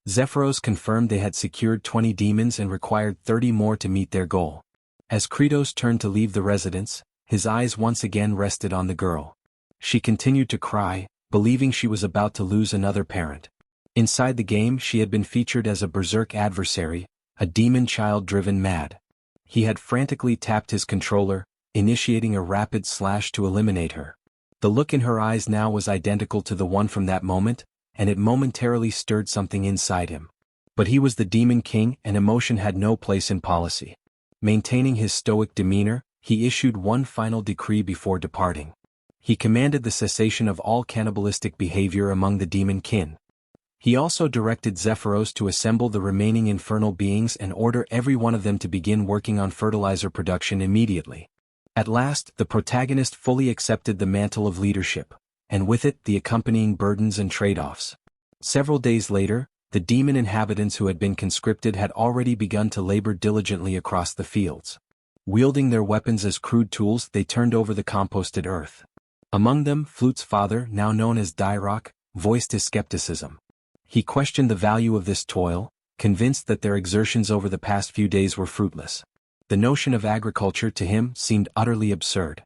Zephyros confirmed they had secured 20 demons and required 30 more to meet their goal. As Kratos turned to leave the residence, his eyes once again rested on the girl. She continued to cry, believing she was about to lose another parent. Inside the game she had been featured as a berserk adversary, a demon child driven mad. He had frantically tapped his controller, initiating a rapid slash to eliminate her. The look in her eyes now was identical to the one from that moment, and it momentarily stirred something inside him. But he was the demon king and emotion had no place in policy. Maintaining his stoic demeanor, he issued one final decree before departing. He commanded the cessation of all cannibalistic behavior among the demon kin. He also directed Zephyros to assemble the remaining infernal beings and order every one of them to begin working on fertilizer production immediately. At last, the protagonist fully accepted the mantle of leadership, and with it the accompanying burdens and trade-offs. Several days later, the demon inhabitants who had been conscripted had already begun to labor diligently across the fields. Wielding their weapons as crude tools, they turned over the composted earth. Among them, Flute's father, now known as Dairock, voiced his skepticism. He questioned the value of this toil, convinced that their exertions over the past few days were fruitless. The notion of agriculture to him seemed utterly absurd.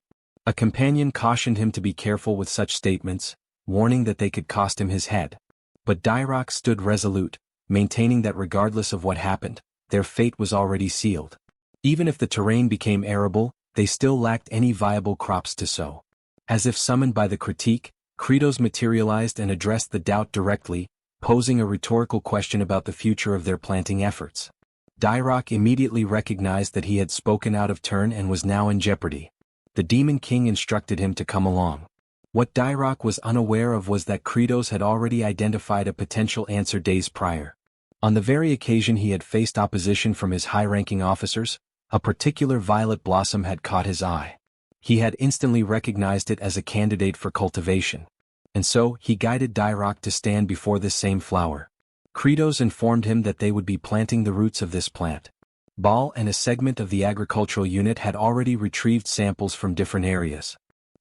A companion cautioned him to be careful with such statements, warning that they could cost him his head. But Dairock stood resolute, maintaining that regardless of what happened, their fate was already sealed. Even if the terrain became arable, they still lacked any viable crops to sow. As if summoned by the critique, Kratos materialized and addressed the doubt directly, posing a rhetorical question about the future of their planting efforts. Dairock immediately recognized that he had spoken out of turn and was now in jeopardy. The Demon King instructed him to come along. What Dairock was unaware of was that Kratos had already identified a potential answer days prior. On the very occasion he had faced opposition from his high-ranking officers, a particular violet blossom had caught his eye. He had instantly recognized it as a candidate for cultivation. And so, he guided Dairock to stand before this same flower. Kratos informed him that they would be planting the roots of this plant. Baal and a segment of the agricultural unit had already retrieved samples from different areas.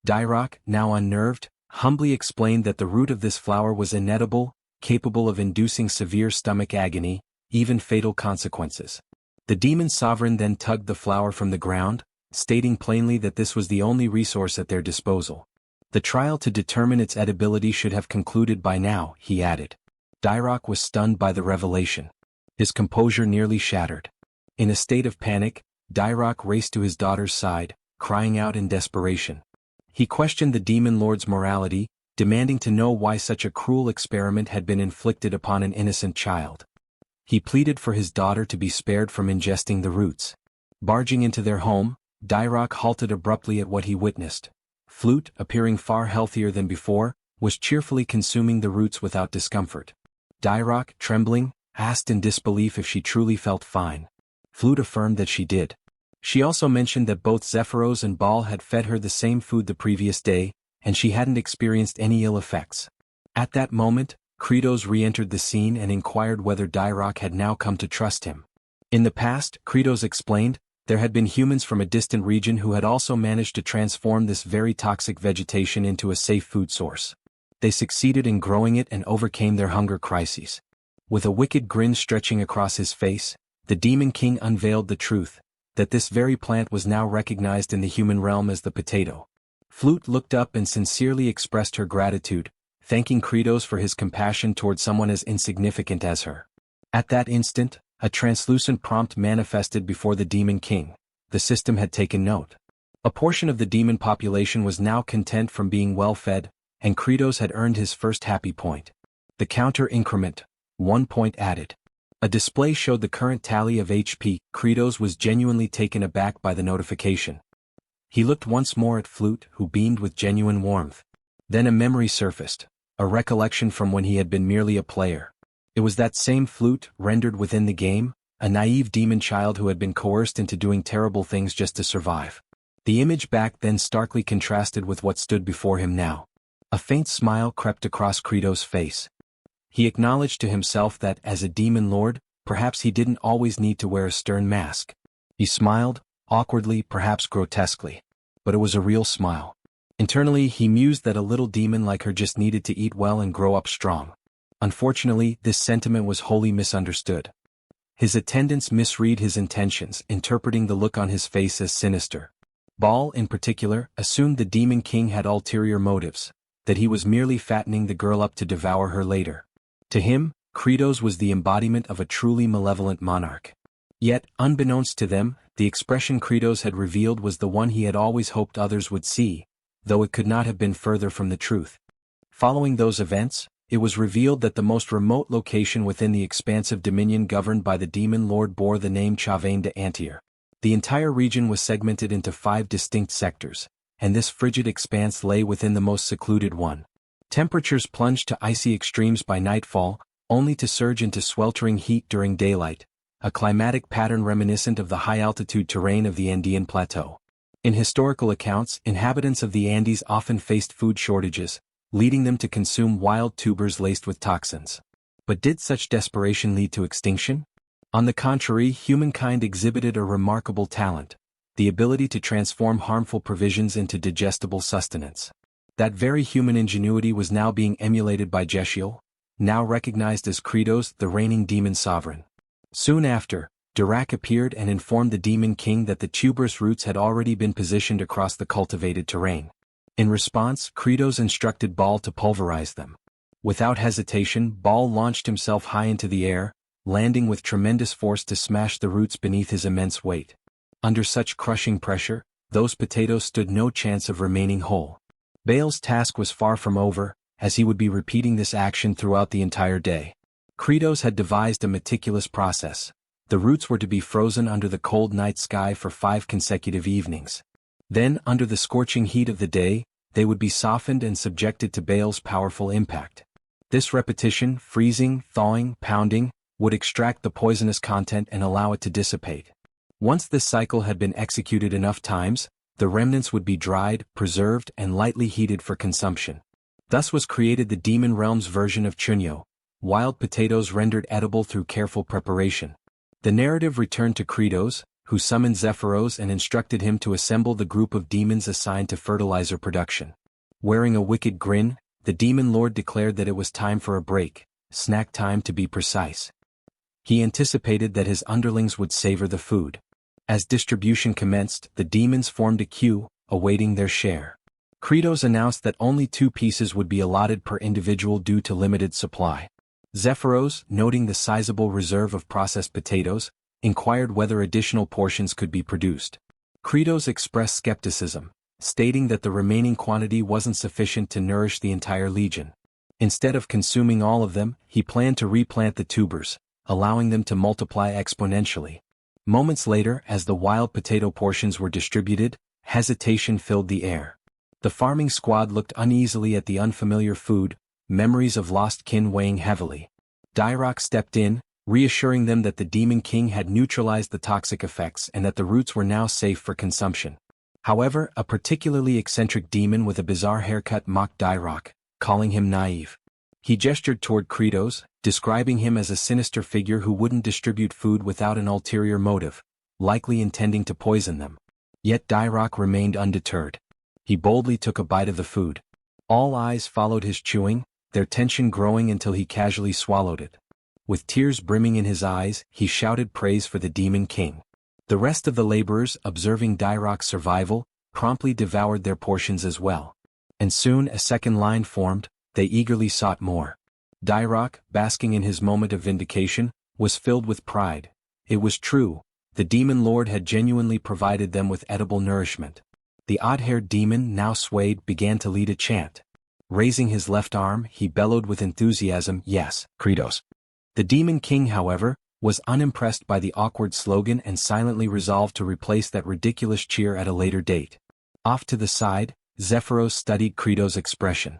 Dairock, now unnerved, humbly explained that the root of this flower was inedible, capable of inducing severe stomach agony, even fatal consequences. The demon sovereign then tugged the flower from the ground, stating plainly that this was the only resource at their disposal. The trial to determine its edibility should have concluded by now, he added. Dairock was stunned by the revelation. His composure nearly shattered. In a state of panic, Dairock raced to his daughter's side, crying out in desperation. He questioned the demon lord's morality, demanding to know why such a cruel experiment had been inflicted upon an innocent child. He pleaded for his daughter to be spared from ingesting the roots. Barging into their home, Dairock halted abruptly at what he witnessed. Flute, appearing far healthier than before, was cheerfully consuming the roots without discomfort. Dairock, trembling, asked in disbelief if she truly felt fine. Flute affirmed that she did. She also mentioned that both Zephyros and Baal had fed her the same food the previous day, and she hadn't experienced any ill effects. At that moment, Kratos re-entered the scene and inquired whether Dairock had now come to trust him. In the past, Kratos explained, there had been humans from a distant region who had also managed to transform this very toxic vegetation into a safe food source. They succeeded in growing it and overcame their hunger crises. With a wicked grin stretching across his face, the Demon King unveiled the truth, that this very plant was now recognized in the human realm as the potato. Flute looked up and sincerely expressed her gratitude, thanking Kratos for his compassion toward someone as insignificant as her. At that instant, a translucent prompt manifested before the Demon King. The system had taken note. A portion of the demon population was now content from being well-fed, and Kratos had earned his first happy point. The counter increment, 1 point added. A display showed the current tally of HP. Kratos was genuinely taken aback by the notification. He looked once more at Flute, who beamed with genuine warmth. Then a memory surfaced, a recollection from when he had been merely a player. It was that same Flute, rendered within the game, a naive demon child who had been coerced into doing terrible things just to survive. The image back then starkly contrasted with what stood before him now. A faint smile crept across Kratos' face. He acknowledged to himself that, as a demon lord, perhaps he didn't always need to wear a stern mask. He smiled, awkwardly, perhaps grotesquely. But it was a real smile. Internally, he mused that a little demon like her just needed to eat well and grow up strong. Unfortunately, this sentiment was wholly misunderstood. His attendants misread his intentions, interpreting the look on his face as sinister. Baal, in particular, assumed the Demon King had ulterior motives, that he was merely fattening the girl up to devour her later. To him, Kratos was the embodiment of a truly malevolent monarch. Yet, unbeknownst to them, the expression Kratos had revealed was the one he had always hoped others would see, though it could not have been further from the truth. Following those events, it was revealed that the most remote location within the expansive dominion governed by the Demon Lord bore the name Chavain de Antier. The entire region was segmented into 5 distinct sectors, and this frigid expanse lay within the most secluded one. Temperatures plunged to icy extremes by nightfall, only to surge into sweltering heat during daylight, a climatic pattern reminiscent of the high-altitude terrain of the Andean Plateau. In historical accounts, inhabitants of the Andes often faced food shortages, leading them to consume wild tubers laced with toxins. But did such desperation lead to extinction? On the contrary, humankind exhibited a remarkable talent, the ability to transform harmful provisions into digestible sustenance. That very human ingenuity was now being emulated by Jeshiel, now recognized as Kratos, the reigning demon sovereign. Soon after, Dirac appeared and informed the demon king that the tuberous roots had already been positioned across the cultivated terrain. In response, Kratos instructed Baal to pulverize them. Without hesitation, Baal launched himself high into the air, landing with tremendous force to smash the roots beneath his immense weight. Under such crushing pressure, those potatoes stood no chance of remaining whole. Baal's task was far from over, as he would be repeating this action throughout the entire day. Kratos had devised a meticulous process. The roots were to be frozen under the cold night sky for 5 consecutive evenings. Then, under the scorching heat of the day, they would be softened and subjected to Baal's powerful impact. This repetition, freezing, thawing, pounding, would extract the poisonous content and allow it to dissipate. Once this cycle had been executed enough times, the remnants would be dried, preserved, and lightly heated for consumption. Thus was created the demon realm's version of chunyo, wild potatoes rendered edible through careful preparation. The narrative returned to Kratos, who summoned Zephyros and instructed him to assemble the group of demons assigned to fertilizer production. Wearing a wicked grin, the demon lord declared that it was time for a break, snack time to be precise. He anticipated that his underlings would savor the food. As distribution commenced, the demons formed a queue, awaiting their share. Kratos announced that only 2 pieces would be allotted per individual due to limited supply. Zephyros, noting the sizable reserve of processed potatoes, inquired whether additional portions could be produced. Kratos expressed skepticism, stating that the remaining quantity wasn't sufficient to nourish the entire legion. Instead of consuming all of them, he planned to replant the tubers, allowing them to multiply exponentially. Moments later, as the wild potato portions were distributed, hesitation filled the air. The farming squad looked uneasily at the unfamiliar food, memories of lost kin weighing heavily. Dirac stepped in, reassuring them that the Demon King had neutralized the toxic effects and that the roots were now safe for consumption. However, a particularly eccentric demon with a bizarre haircut mocked Dirac, calling him naive. He gestured toward Kratos, describing him as a sinister figure who wouldn't distribute food without an ulterior motive, likely intending to poison them. Yet Dirac remained undeterred. He boldly took a bite of the food. All eyes followed his chewing, their tension growing until he casually swallowed it. With tears brimming in his eyes, he shouted praise for the Demon King. The rest of the laborers, observing Dirac's survival, promptly devoured their portions as well. And soon a second line formed, they eagerly sought more. Dirac, basking in his moment of vindication, was filled with pride. It was true, the Demon Lord had genuinely provided them with edible nourishment. The odd-haired demon, now swayed, began to lead a chant. Raising his left arm, he bellowed with enthusiasm, "Yes, Kratos." The Demon King, however, was unimpressed by the awkward slogan and silently resolved to replace that ridiculous cheer at a later date. Off to the side, Zephyros studied Kratos' expression.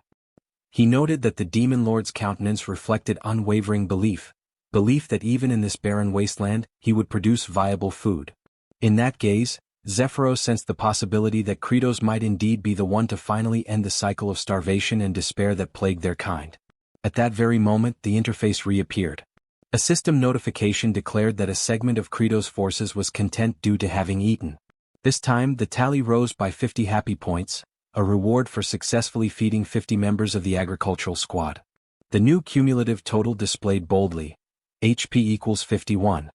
He noted that the Demon Lord's countenance reflected unwavering belief that even in this barren wasteland, he would produce viable food. In that gaze, Zephyros sensed the possibility that Kratos might indeed be the one to finally end the cycle of starvation and despair that plagued their kind. At that very moment, the interface reappeared. A system notification declared that a segment of Kratos' forces was content due to having eaten. This time, the tally rose by 50 happy points, a reward for successfully feeding 50 members of the agricultural squad. The new cumulative total displayed boldly: HP equals 51.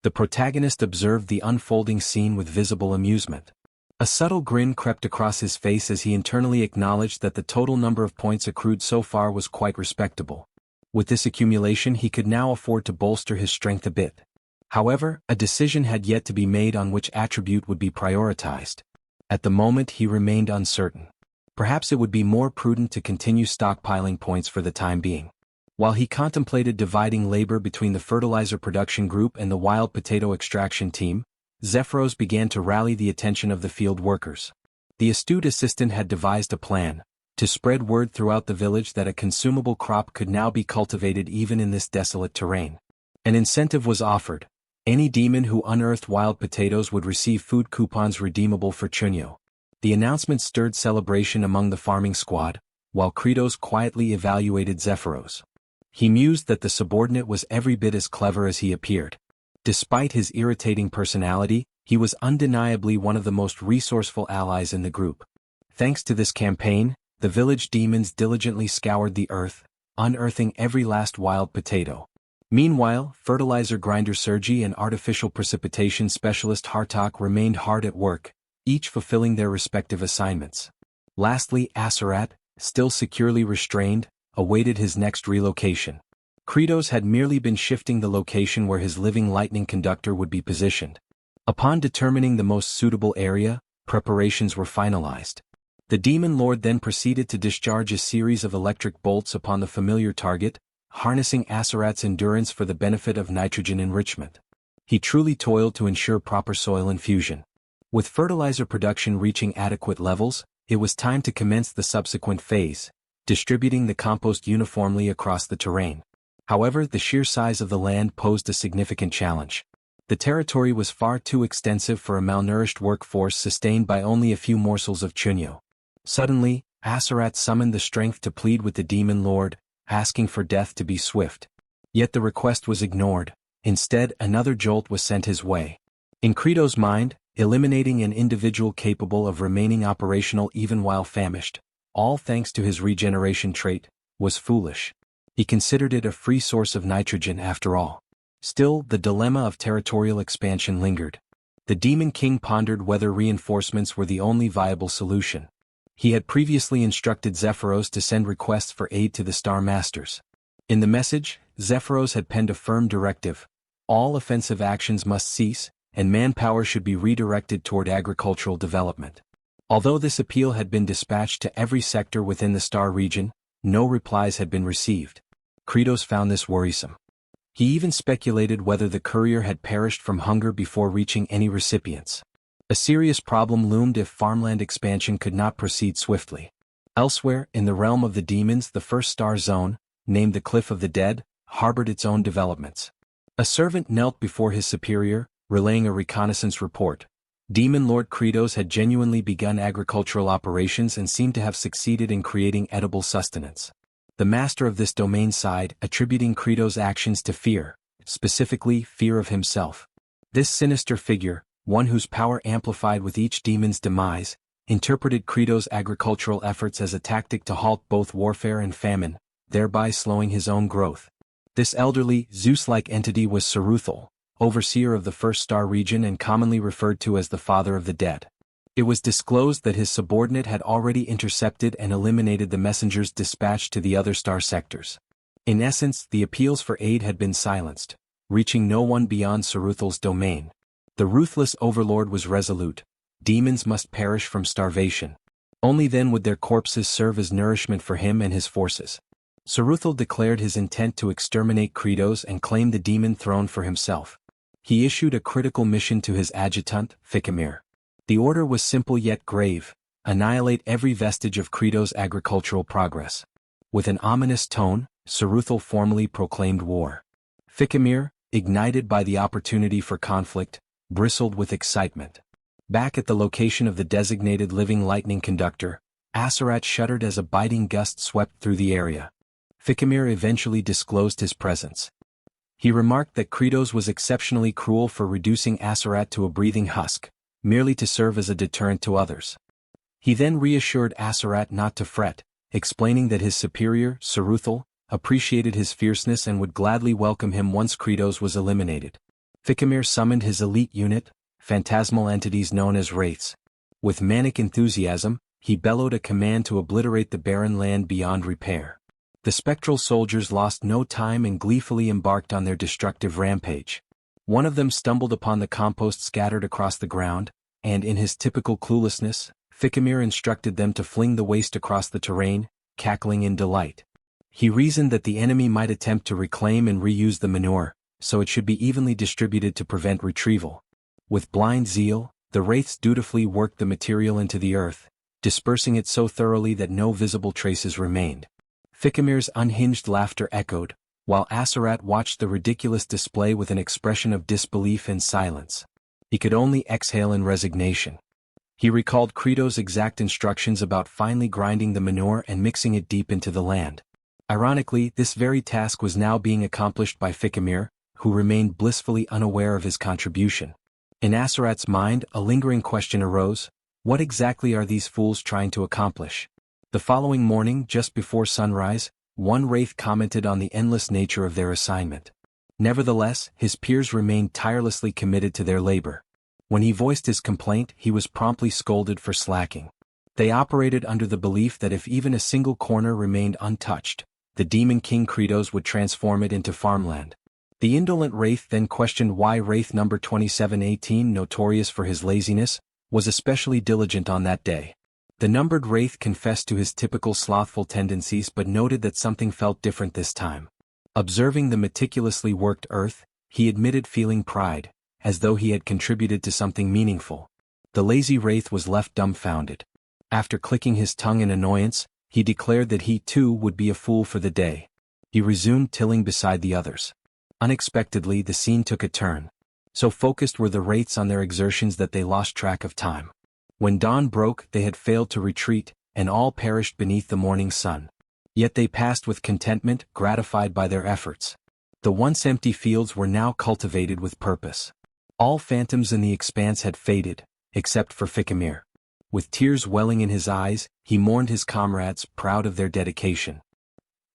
The protagonist observed the unfolding scene with visible amusement. A subtle grin crept across his face as he internally acknowledged that the total number of points accrued so far was quite respectable. With this accumulation, he could now afford to bolster his strength a bit. However, a decision had yet to be made on which attribute would be prioritized. At the moment, he remained uncertain. Perhaps it would be more prudent to continue stockpiling points for the time being. While he contemplated dividing labor between the fertilizer production group and the wild potato extraction team, Zephyros began to rally the attention of the field workers. The astute assistant had devised a plan to spread word throughout the village that a consumable crop could now be cultivated even in this desolate terrain. An incentive was offered: Any demon who unearthed wild potatoes would receive food coupons redeemable for chunyo. The announcement stirred celebration among the farming squad, while Kratos quietly evaluated Zephyros. He mused that the subordinate was every bit as clever as he appeared. Despite his irritating personality, he was undeniably one of the most resourceful allies in the group. Thanks to this campaign, the village demons diligently scoured the earth, unearthing every last wild potato. Meanwhile, fertilizer grinder Sergi and artificial precipitation specialist Hartok remained hard at work, each fulfilling their respective assignments. Lastly, Aserat, still securely restrained, awaited his next relocation. Kratos had merely been shifting the location where his living lightning conductor would be positioned. Upon determining the most suitable area, preparations were finalized. The demon lord then proceeded to discharge a series of electric bolts upon the familiar target, harnessing Aserat's endurance for the benefit of nitrogen enrichment. He truly toiled to ensure proper soil infusion. With fertilizer production reaching adequate levels, it was time to commence the subsequent phase, distributing the compost uniformly across the terrain. However, the sheer size of the land posed a significant challenge. The territory was far too extensive for a malnourished workforce sustained by only a few morsels of chunyo. Suddenly, Aserat summoned the strength to plead with the demon lord, asking for death to be swift. Yet the request was ignored. Instead, another jolt was sent his way. In Kratos' mind, eliminating an individual capable of remaining operational even while famished, all thanks to his regeneration trait, was foolish. He considered it a free source of nitrogen after all. Still, the dilemma of territorial expansion lingered. The Demon King pondered whether reinforcements were the only viable solution. He had previously instructed Zephyros to send requests for aid to the Star Masters. In the message, Zephyros had penned a firm directive: all offensive actions must cease, and manpower should be redirected toward agricultural development. Although this appeal had been dispatched to every sector within the Star region, no replies had been received. Kratos found this worrisome. He even speculated whether the courier had perished from hunger before reaching any recipients. A serious problem loomed if farmland expansion could not proceed swiftly. Elsewhere, in the realm of the demons, the first star zone, named the Cliff of the Dead, harbored its own developments. A servant knelt before his superior, relaying a reconnaissance report. Demon Lord Kratos had genuinely begun agricultural operations and seemed to have succeeded in creating edible sustenance. The master of this domain sighed, attributing Kratos' actions to fear, specifically fear of himself. This sinister figure, one whose power amplified with each demon's demise, interpreted Kratos' agricultural efforts as a tactic to halt both warfare and famine, thereby slowing his own growth. This elderly, Zeus-like entity was Saruthal, overseer of the First Star region and commonly referred to as the Father of the Dead. It was disclosed that his subordinate had already intercepted and eliminated the messengers dispatched to the other star sectors. In essence, the appeals for aid had been silenced, reaching no one beyond Saruthal's domain. The ruthless overlord was resolute: demons must perish from starvation. Only then would their corpses serve as nourishment for him and his forces. Saruthal declared his intent to exterminate Kratos and claim the demon throne for himself. He issued a critical mission to his adjutant, Fikimir. The order was simple yet grave: annihilate every vestige of Kratos' agricultural progress. With an ominous tone, Saruthal formally proclaimed war. Fikimir, ignited by the opportunity for conflict, bristled with excitement. Back at the location of the designated living lightning conductor, Aserat shuddered as a biting gust swept through the area. Fikimir eventually disclosed his presence. He remarked that Kratos was exceptionally cruel for reducing Aserat to a breathing husk, merely to serve as a deterrent to others. He then reassured Aserat not to fret, explaining that his superior, Saruthal, appreciated his fierceness and would gladly welcome him once Kratos was eliminated. Fikimir summoned his elite unit, phantasmal entities known as wraiths. With manic enthusiasm, he bellowed a command to obliterate the barren land beyond repair. The spectral soldiers lost no time and gleefully embarked on their destructive rampage. One of them stumbled upon the compost scattered across the ground, and in his typical cluelessness, Fikimir instructed them to fling the waste across the terrain, cackling in delight. He reasoned that the enemy might attempt to reclaim and reuse the manure, so it should be evenly distributed to prevent retrieval. With blind zeal, the wraiths dutifully worked the material into the earth, dispersing it so thoroughly that no visible traces remained. Fikimir's unhinged laughter echoed, while Aserat watched the ridiculous display with an expression of disbelief and silence. He could only exhale in resignation. He recalled Credo's exact instructions about finely grinding the manure and mixing it deep into the land. Ironically, this very task was now being accomplished by Fikimir, who remained blissfully unaware of his contribution. In Aserat's mind, a lingering question arose: what exactly are these fools trying to accomplish? The following morning, just before sunrise, one wraith commented on the endless nature of their assignment. Nevertheless, his peers remained tirelessly committed to their labor. When he voiced his complaint, he was promptly scolded for slacking. They operated under the belief that if even a single corner remained untouched, the Demon King Kratos would transform it into farmland. The indolent wraith then questioned why Wraith number 2718, notorious for his laziness, was especially diligent on that day. The numbered wraith confessed to his typical slothful tendencies but noted that something felt different this time. Observing the meticulously worked earth, he admitted feeling pride, as though he had contributed to something meaningful. The lazy wraith was left dumbfounded. After clicking his tongue in annoyance, he declared that he too would be a fool for the day. He resumed tilling beside the others. Unexpectedly, the scene took a turn. So focused were the wraiths on their exertions that they lost track of time. When dawn broke, they had failed to retreat, and all perished beneath the morning sun. Yet they passed with contentment, gratified by their efforts. The once empty fields were now cultivated with purpose. All phantoms in the expanse had faded, except for Fikimir. With tears welling in his eyes, he mourned his comrades, proud of their dedication.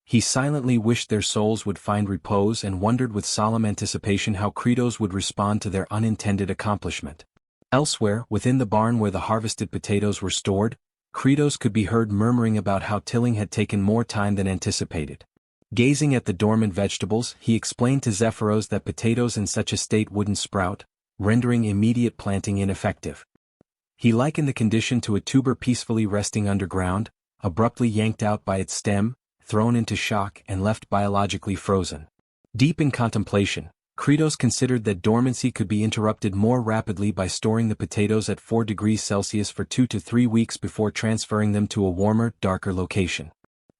He silently wished their souls would find repose and wondered with solemn anticipation how Kratos would respond to their unintended accomplishment. Elsewhere, within the barn where the harvested potatoes were stored, Kratos could be heard murmuring about how tilling had taken more time than anticipated. Gazing at the dormant vegetables, he explained to Zephyros that potatoes in such a state wouldn't sprout, rendering immediate planting ineffective. He likened the condition to a tuber peacefully resting underground, abruptly yanked out by its stem, thrown into shock and left biologically frozen. Deep in contemplation, Kratos considered that dormancy could be interrupted more rapidly by storing the potatoes at 4 degrees Celsius for 2 to 3 weeks before transferring them to a warmer, darker location.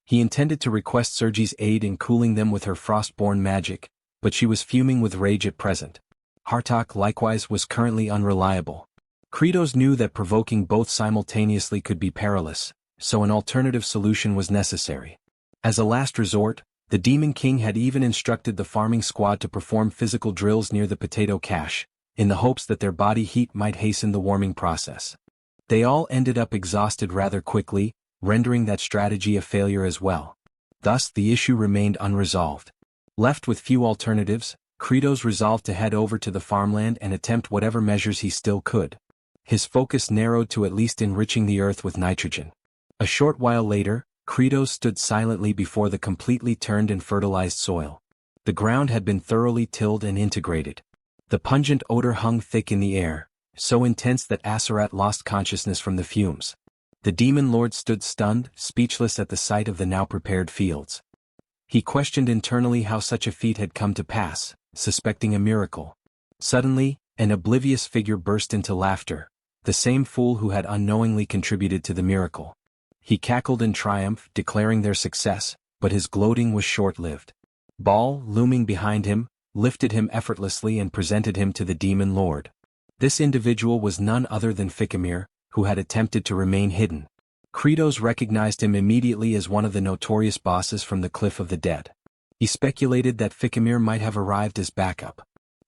He intended to request Sergi's aid in cooling them with her frostborn magic, but she was fuming with rage at present. Hartok likewise was currently unreliable. Kratos knew that provoking both simultaneously could be perilous, so an alternative solution was necessary. As a last resort, the Demon King had even instructed the farming squad to perform physical drills near the potato cache, in the hopes that their body heat might hasten the warming process. They all ended up exhausted rather quickly, rendering that strategy a failure as well. Thus the issue remained unresolved. Left with few alternatives, Kratos resolved to head over to the farmland and attempt whatever measures he still could. His focus narrowed to at least enriching the earth with nitrogen. A short while later, Kratos stood silently before the completely turned and fertilized soil. The ground had been thoroughly tilled and integrated. The pungent odor hung thick in the air, so intense that Aserat lost consciousness from the fumes. The demon lord stood stunned, speechless at the sight of the now prepared fields. He questioned internally how such a feat had come to pass, suspecting a miracle. Suddenly, an oblivious figure burst into laughter, the same fool who had unknowingly contributed to the miracle. He cackled in triumph, declaring their success, but his gloating was short-lived. Baal, looming behind him, lifted him effortlessly and presented him to the demon lord. This individual was none other than Fikimir, who had attempted to remain hidden. Kratos recognized him immediately as one of the notorious bosses from the Cliff of the Dead. He speculated that Fikimir might have arrived as backup.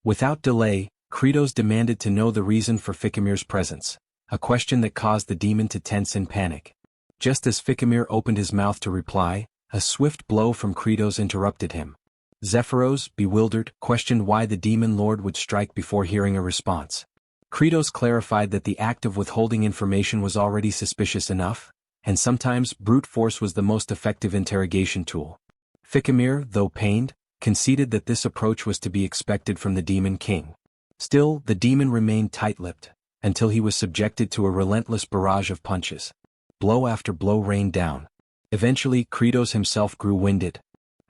Without delay, Kratos demanded to know the reason for Fikimir's presence, a question that caused the demon to tense in panic. Just as Fikimir opened his mouth to reply, a swift blow from Kratos interrupted him. Zephyros, bewildered, questioned why the demon lord would strike before hearing a response. Kratos clarified that the act of withholding information was already suspicious enough, and sometimes brute force was the most effective interrogation tool. Fikimir, though pained, conceded that this approach was to be expected from the Demon King. Still, the demon remained tight-lipped, until he was subjected to a relentless barrage of punches. Blow after blow rained down. Eventually, Kratos himself grew winded.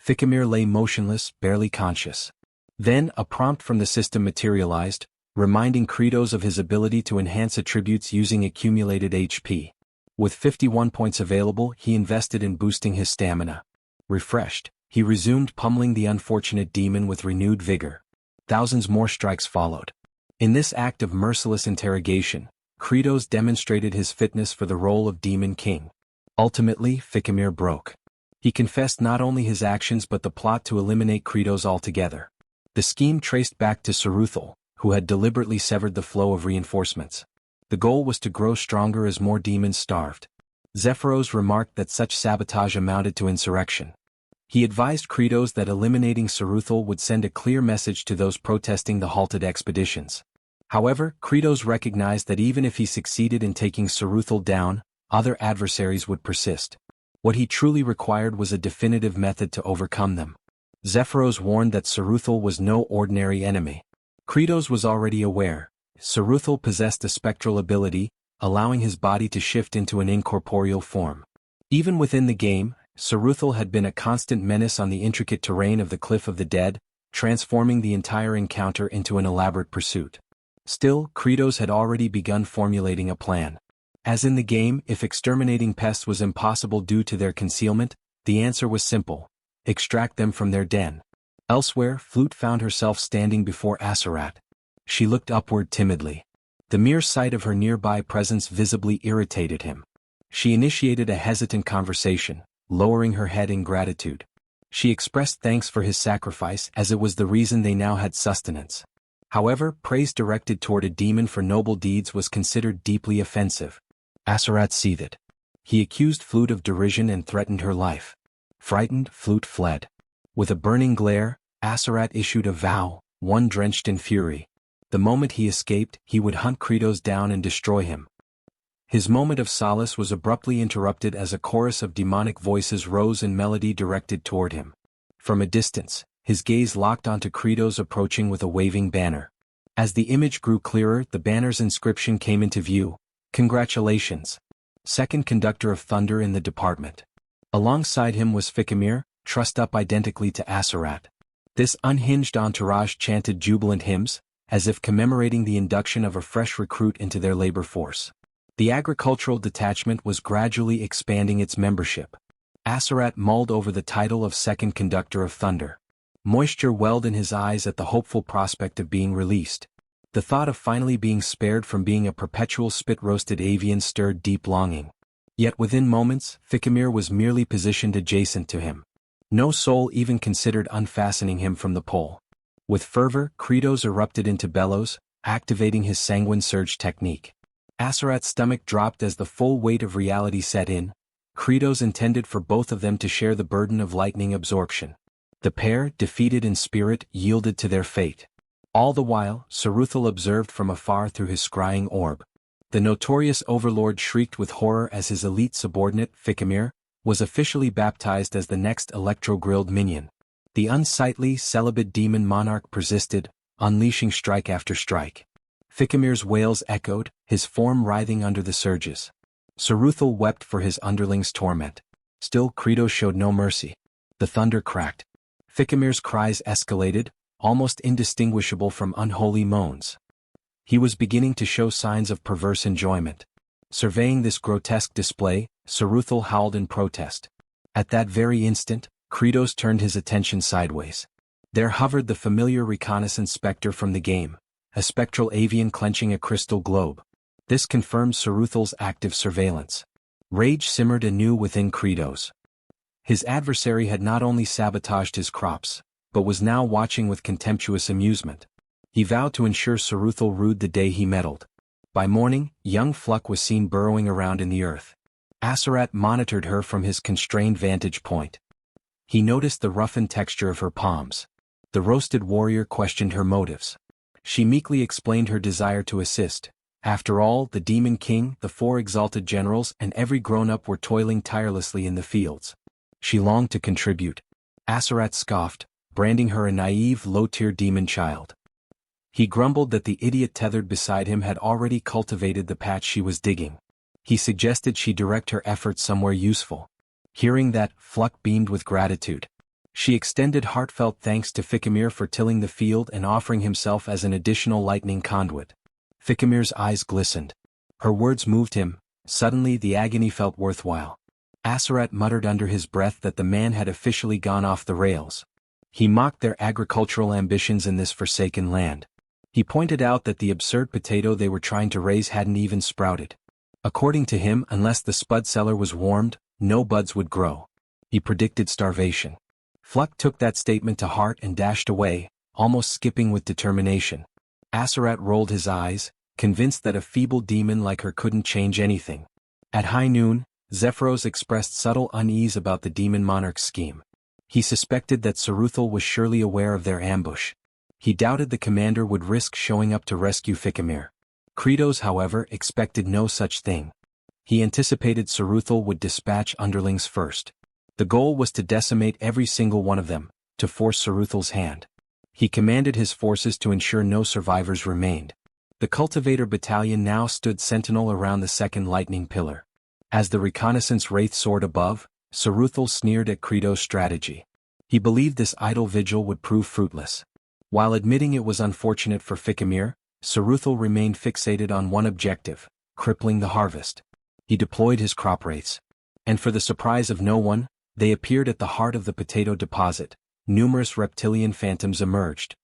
Fikimir lay motionless, barely conscious. Then, a prompt from the system materialized, reminding Kratos of his ability to enhance attributes using accumulated HP. With 51 points available, he invested in boosting his stamina. Refreshed, He resumed pummeling the unfortunate demon with renewed vigor. Thousands more strikes followed. In this act of merciless interrogation, Kratos demonstrated his fitness for the role of Demon King. Ultimately, Fikimir broke. He confessed not only his actions but the plot to eliminate Kratos altogether. The scheme traced back to Saruthal, who had deliberately severed the flow of reinforcements. The goal was to grow stronger as more demons starved. Zephyros remarked that such sabotage amounted to insurrection. He advised Kratos that eliminating Saruthal would send a clear message to those protesting the halted expeditions. However, Kratos recognized that even if he succeeded in taking Saruthal down, other adversaries would persist. What he truly required was a definitive method to overcome them. Zephyros warned that Saruthal was no ordinary enemy. Kratos was already aware. Saruthal possessed a spectral ability, allowing his body to shift into an incorporeal form. Even within the game, Saruthal had been a constant menace on the intricate terrain of the Cliff of the Dead, transforming the entire encounter into an elaborate pursuit. Still, Kratos had already begun formulating a plan. As in the game, if exterminating pests was impossible due to their concealment, the answer was simple: extract them from their den. Elsewhere, Flute found herself standing before Aserat. She looked upward timidly. The mere sight of her nearby presence visibly irritated him. She initiated a hesitant conversation, lowering her head in gratitude. She expressed thanks for his sacrifice as it was the reason they now had sustenance. However, praise directed toward a demon for noble deeds was considered deeply offensive. Aserat seethed. He accused Flute of derision and threatened her life. Frightened, Flute fled. With a burning glare, Aserat issued a vow, one drenched in fury. The moment he escaped, he would hunt Kratos down and destroy him. His moment of solace was abruptly interrupted as a chorus of demonic voices rose in melody directed toward him. From a distance, his gaze locked onto Kratos approaching with a waving banner. As the image grew clearer, the banner's inscription came into view: "Congratulations. Second Conductor of Thunder in the department." Alongside him was Fikimir, trussed up identically to Aserat. This unhinged entourage chanted jubilant hymns, as if commemorating the induction of a fresh recruit into their labor force. The agricultural detachment was gradually expanding its membership. Aserat mulled over the title of Second Conductor of Thunder. Moisture welled in his eyes at the hopeful prospect of being released. The thought of finally being spared from being a perpetual spit-roasted avian stirred deep longing. Yet within moments, Fikimir was merely positioned adjacent to him. No soul even considered unfastening him from the pole. With fervor, Kratos erupted into bellows, activating his sanguine surge technique. Aserat's stomach dropped as the full weight of reality set in. Kratos intended for both of them to share the burden of lightning absorption. The pair, defeated in spirit, yielded to their fate. All the while, Saruthal observed from afar through his scrying orb. The notorious overlord shrieked with horror as his elite subordinate, Fikimir, was officially baptized as the next electro-grilled minion. The unsightly, celibate demon monarch persisted, unleashing strike after strike. Fikimir's wails echoed, his form writhing under the surges. Saruthal wept for his underling's torment. Still, Kratos showed no mercy. The thunder cracked. Fikimir's cries escalated, almost indistinguishable from unholy moans. He was beginning to show signs of perverse enjoyment. Surveying this grotesque display, Saruthal howled in protest. At that very instant, Kratos turned his attention sideways. There hovered the familiar reconnaissance specter from the game, a spectral avian clenching a crystal globe. This confirmed Saruthal's active surveillance. Rage simmered anew within Kratos. His adversary had not only sabotaged his crops, but was now watching with contemptuous amusement. He vowed to ensure Saruthal rued the day he meddled. By morning, young Fluck was seen burrowing around in the earth. Aserat monitored her from his constrained vantage point. He noticed the roughened texture of her palms. The roasted warrior questioned her motives. She meekly explained her desire to assist. After all, the Demon King, the 4 exalted generals, and every grown-up were toiling tirelessly in the fields. She longed to contribute. Aserat scoffed, branding her a naive, low-tier demon child. He grumbled that the idiot tethered beside him had already cultivated the patch she was digging. He suggested she direct her efforts somewhere useful. Hearing that, Fluck beamed with gratitude. She extended heartfelt thanks to Fikimir for tilling the field and offering himself as an additional lightning conduit. Fikimir's eyes glistened. Her words moved him. Suddenly the agony felt worthwhile. Aserat muttered under his breath that the man had officially gone off the rails. He mocked their agricultural ambitions in this forsaken land. He pointed out that the absurd potato they were trying to raise hadn't even sprouted. According to him, unless the spud cellar was warmed, no buds would grow. He predicted starvation. Fluck took that statement to heart and dashed away, almost skipping with determination. Aserat rolled his eyes, convinced that a feeble demon like her couldn't change anything. At high noon, Zephyros expressed subtle unease about the demon monarch's scheme. He suspected that Saruthal was surely aware of their ambush. He doubted the commander would risk showing up to rescue Fikimir. Kratos, however, expected no such thing. He anticipated Saruthal would dispatch underlings first. The goal was to decimate every single one of them, to force Saruthal's hand. He commanded his forces to ensure no survivors remained. The cultivator battalion now stood sentinel around the second lightning pillar. As the reconnaissance wraith soared above, Saruthal sneered at Kratos' strategy. He believed this idle vigil would prove fruitless. While admitting it was unfortunate for Fikimir, Saruthal remained fixated on one objective, crippling the harvest. He deployed his crop wraiths. And for the surprise of no one, they appeared at the heart of the potato deposit. Numerous reptilian phantoms emerged.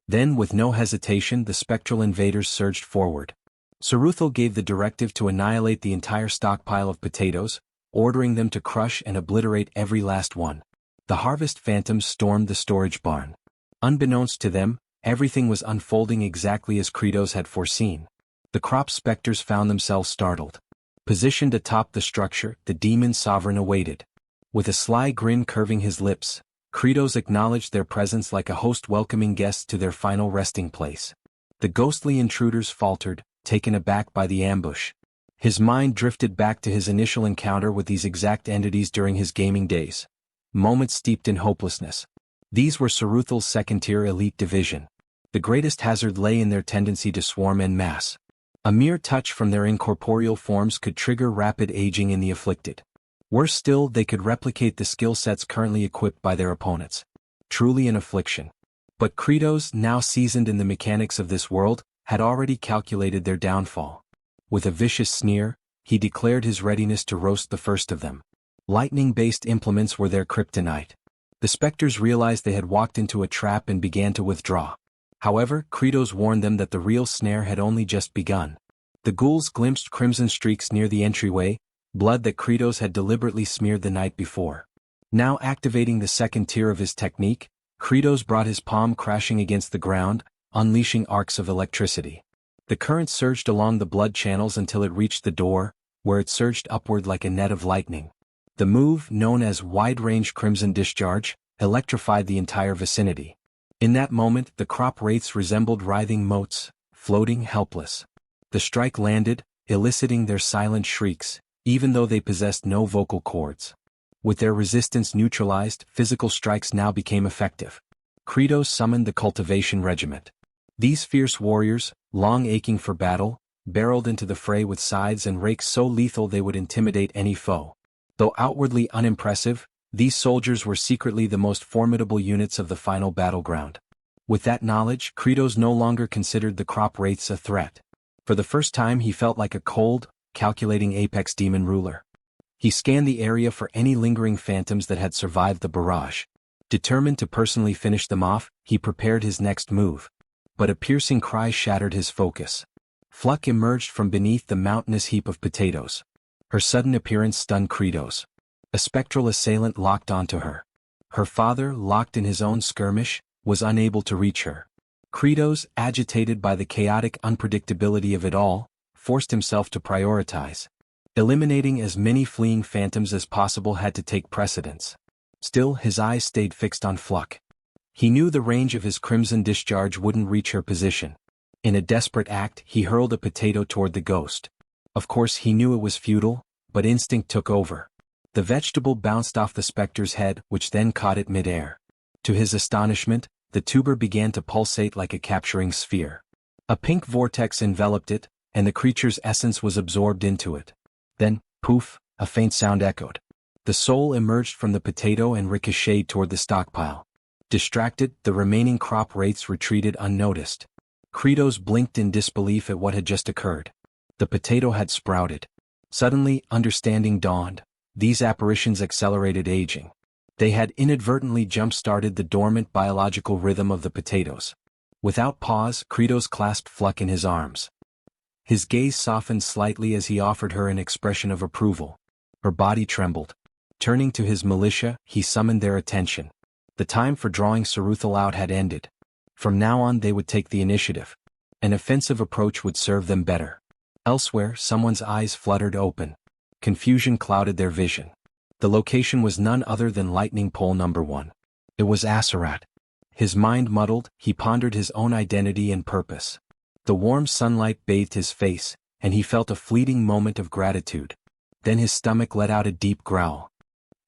Then, with no hesitation, the spectral invaders surged forward. Saruthal gave the directive to annihilate the entire stockpile of potatoes, ordering them to crush and obliterate every last one. The harvest phantoms stormed the storage barn. Unbeknownst to them, everything was unfolding exactly as Kratos had foreseen. The crop specters found themselves startled. Positioned atop the structure, the demon sovereign awaited. With a sly grin curving his lips, Kratos acknowledged their presence like a host welcoming guests to their final resting place. The ghostly intruders faltered, taken aback by the ambush. His mind drifted back to his initial encounter with these exact entities during his gaming days. Moments steeped in hopelessness. These were Saruthal's second-tier elite division. The greatest hazard lay in their tendency to swarm en masse. A mere touch from their incorporeal forms could trigger rapid aging in the afflicted. Worse still, they could replicate the skill sets currently equipped by their opponents. Truly an affliction. But Kratos, now seasoned in the mechanics of this world, had already calculated their downfall. With a vicious sneer, he declared his readiness to roast the first of them. Lightning-based implements were their kryptonite. The specters realized they had walked into a trap and began to withdraw. However, Kratos warned them that the real snare had only just begun. The ghouls glimpsed crimson streaks near the entryway, blood that Kratos had deliberately smeared the night before. Now activating the second tier of his technique, Kratos brought his palm crashing against the ground, unleashing arcs of electricity. The current surged along the blood channels until it reached the door, where it surged upward like a net of lightning. The move, known as wide-range crimson discharge, electrified the entire vicinity. In that moment, the crop wraiths resembled writhing motes, floating helpless. The strike landed, eliciting their silent shrieks, even though they possessed no vocal cords. With their resistance neutralized, physical strikes now became effective. Kratos summoned the cultivation regiment. These fierce warriors, long aching for battle, barreled into the fray with scythes and rakes so lethal they would intimidate any foe. Though outwardly unimpressive, these soldiers were secretly the most formidable units of the final battleground. With that knowledge, Kratos no longer considered the crop wraiths a threat. For the first time he felt like a cold, calculating apex demon ruler. He scanned the area for any lingering phantoms that had survived the barrage. Determined to personally finish them off, he prepared his next move. But a piercing cry shattered his focus. Fluck emerged from beneath the mountainous heap of potatoes. Her sudden appearance stunned Kratos. A spectral assailant locked onto her. Her father, locked in his own skirmish, was unable to reach her. Kratos, agitated by the chaotic unpredictability of it all, forced himself to prioritize. Eliminating as many fleeing phantoms as possible had to take precedence. Still, his eyes stayed fixed on Fluck. He knew the range of his crimson discharge wouldn't reach her position. In a desperate act, he hurled a potato toward the ghost. Of course he knew it was futile, but instinct took over. The vegetable bounced off the specter's head, which then caught it mid-air. To his astonishment, the tuber began to pulsate like a capturing sphere. A pink vortex enveloped it, and the creature's essence was absorbed into it. Then, poof, a faint sound echoed. The soul emerged from the potato and ricocheted toward the stockpile. Distracted, the remaining crop wraiths retreated unnoticed. Kratos blinked in disbelief at what had just occurred. The potato had sprouted. Suddenly, understanding dawned. These apparitions accelerated aging. They had inadvertently jump-started the dormant biological rhythm of the potatoes. Without pause, Kratos clasped Fluck in his arms. His gaze softened slightly as he offered her an expression of approval. Her body trembled. Turning to his militia, he summoned their attention. The time for drawing Saruthal out had ended. From now on they would take the initiative. An offensive approach would serve them better. Elsewhere, someone's eyes fluttered open. Confusion clouded their vision. The location was none other than Lightning Pole number 1. It was Asarat. His mind muddled, he pondered his own identity and purpose. The warm sunlight bathed his face, and he felt a fleeting moment of gratitude. Then his stomach let out a deep growl.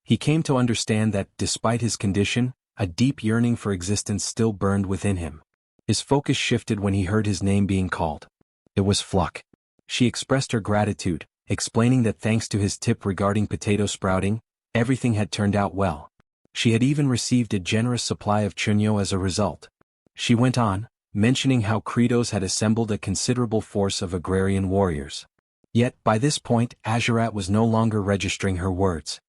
He came to understand that, despite his condition, a deep yearning for existence still burned within him. His focus shifted when he heard his name being called. It was Fluck. She expressed her gratitude, explaining that thanks to his tip regarding potato sprouting, everything had turned out well. She had even received a generous supply of chunyo as a result. She went on, mentioning how Kratos had assembled a considerable force of agrarian warriors. Yet, by this point, Azarat was no longer registering her words.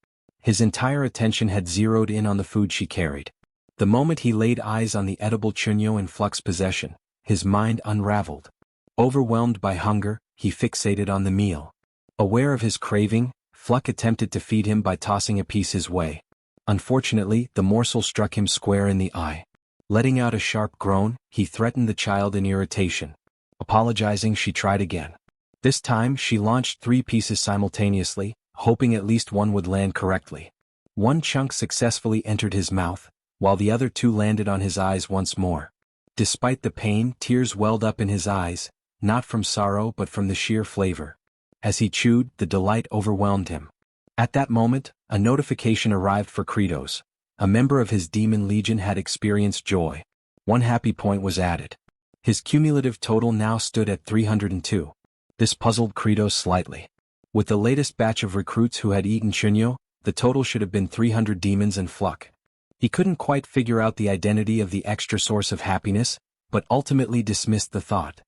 His entire attention had zeroed in on the food she carried. The moment he laid eyes on the edible chunyo in Fluck's possession, his mind unraveled. Overwhelmed by hunger, he fixated on the meal. Aware of his craving, Fluck attempted to feed him by tossing a piece his way. Unfortunately, the morsel struck him square in the eye. Letting out a sharp groan, he threatened the child in irritation. Apologizing, she tried again. This time, she launched 3 pieces simultaneously, hoping at least one would land correctly. One chunk successfully entered his mouth, while the other 2 landed on his eyes once more. Despite the pain, tears welled up in his eyes, not from sorrow but from the sheer flavor. As he chewed, the delight overwhelmed him. At that moment, a notification arrived for Kratos. A member of his demon legion had experienced joy. 1 happy point was added. His cumulative total now stood at 302. This puzzled Kratos slightly. With the latest batch of recruits who had eaten chunyo, the total should have been 300 demons and Fluck. He couldn't quite figure out the identity of the extra source of happiness, but ultimately dismissed the thought.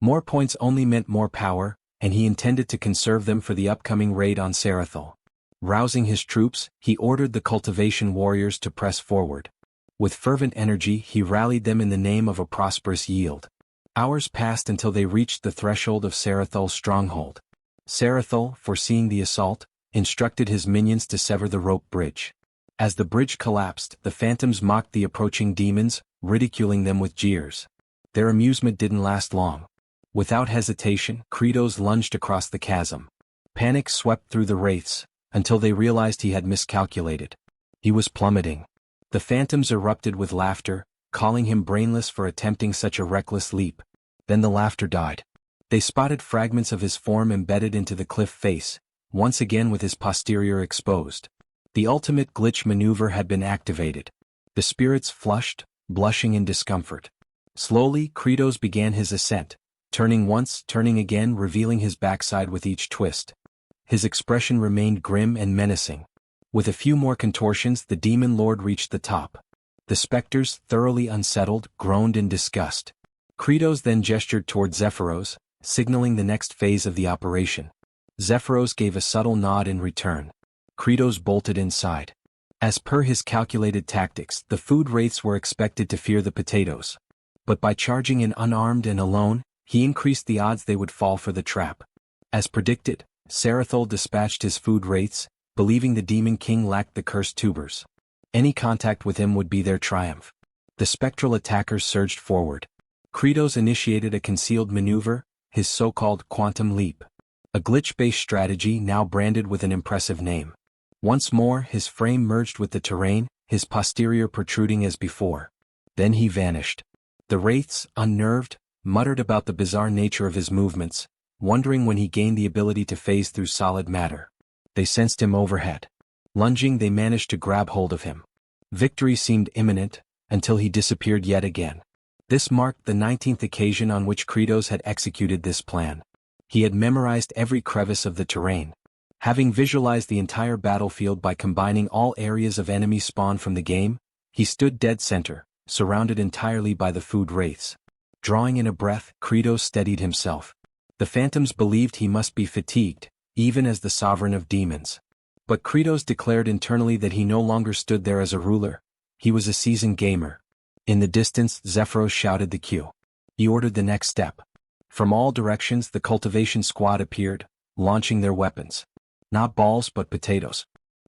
More points only meant more power, and he intended to conserve them for the upcoming raid on Saruthal. Rousing his troops, he ordered the cultivation warriors to press forward. With fervent energy, he rallied them in the name of a prosperous yield. Hours passed until they reached the threshold of Sarathal's stronghold. Saruthal, foreseeing the assault, instructed his minions to sever the rope bridge. As the bridge collapsed, the phantoms mocked the approaching demons, ridiculing them with jeers. Their amusement didn't last long. Without hesitation, Kratos lunged across the chasm. Panic swept through the wraiths, until they realized he had miscalculated. He was plummeting. The phantoms erupted with laughter, calling him brainless for attempting such a reckless leap. Then the laughter died. They spotted fragments of his form embedded into the cliff face, once again with his posterior exposed. The ultimate glitch maneuver had been activated. The spirits flushed, blushing in discomfort. Slowly, Kratos began his ascent, turning once, turning again, revealing his backside with each twist. His expression remained grim and menacing. With a few more contortions, the demon lord reached the top. The specters, thoroughly unsettled, groaned in disgust. Kratos then gestured toward Zephyros, signaling the next phase of the operation. Zephyros gave a subtle nod in return. Kratos bolted inside. As per his calculated tactics, the food wraiths were expected to fear the potatoes. But by charging in unarmed and alone, he increased the odds they would fall for the trap. As predicted, Saruthal dispatched his food wraiths, believing the demon king lacked the cursed tubers. Any contact with him would be their triumph. The spectral attackers surged forward. Kratos initiated a concealed maneuver, his so-called quantum leap. A glitch-based strategy now branded with an impressive name. Once more, his frame merged with the terrain, his posterior protruding as before. Then he vanished. The wraiths, unnerved, muttered about the bizarre nature of his movements, wondering when he gained the ability to phase through solid matter. They sensed him overhead. Lunging, they managed to grab hold of him. Victory seemed imminent, until he disappeared yet again. This marked the 19th occasion on which Kratos had executed this plan. He had memorized every crevice of the terrain. Having visualized the entire battlefield by combining all areas of enemy spawn from the game, he stood dead center, surrounded entirely by the food wraiths. Drawing in a breath, Kratos steadied himself. The phantoms believed he must be fatigued, even as the sovereign of demons. But Kratos declared internally that he no longer stood there as a ruler, he was a seasoned gamer. In the distance, Zephyros shouted the cue. He ordered the next step. From all directions the cultivation squad appeared, launching their weapons. Not balls but potatoes.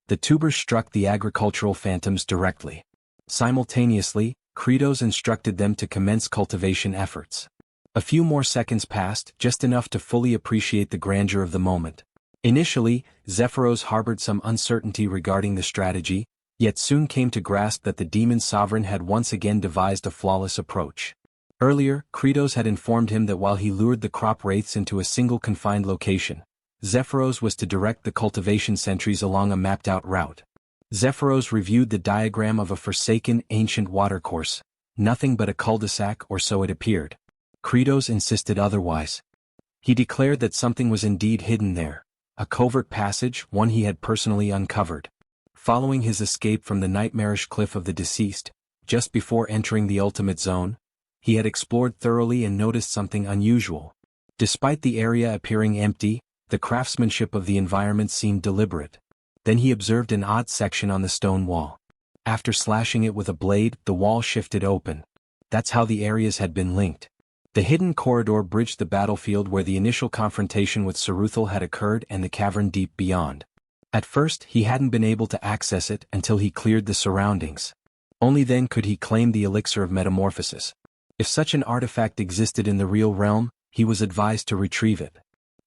The tubers struck the agricultural phantoms directly. Simultaneously, Kratos instructed them to commence cultivation efforts. A few more seconds passed, just enough to fully appreciate the grandeur of the moment. Initially, Zephyros harbored some uncertainty regarding the strategy, yet soon came to grasp that the demon sovereign had once again devised a flawless approach. Earlier, Kratos had informed him that while he lured the crop wraiths into a single confined location, Zephyros was to direct the cultivation sentries along a mapped-out route. Zephyros reviewed the diagram of a forsaken ancient watercourse, nothing but a cul-de-sac or so it appeared. Kratos insisted otherwise. He declared that something was indeed hidden there, a covert passage, one he had personally uncovered. Following his escape from the nightmarish cliff of the deceased, just before entering the ultimate zone, he had explored thoroughly and noticed something unusual. Despite the area appearing empty, the craftsmanship of the environment seemed deliberate. Then he observed an odd section on the stone wall. After slashing it with a blade, the wall shifted open. That's how the areas had been linked. The hidden corridor bridged the battlefield where the initial confrontation with Saruthal had occurred and the cavern deep beyond. At first, he hadn't been able to access it until he cleared the surroundings. Only then could he claim the elixir of metamorphosis. If such an artifact existed in the real realm, he was advised to retrieve it.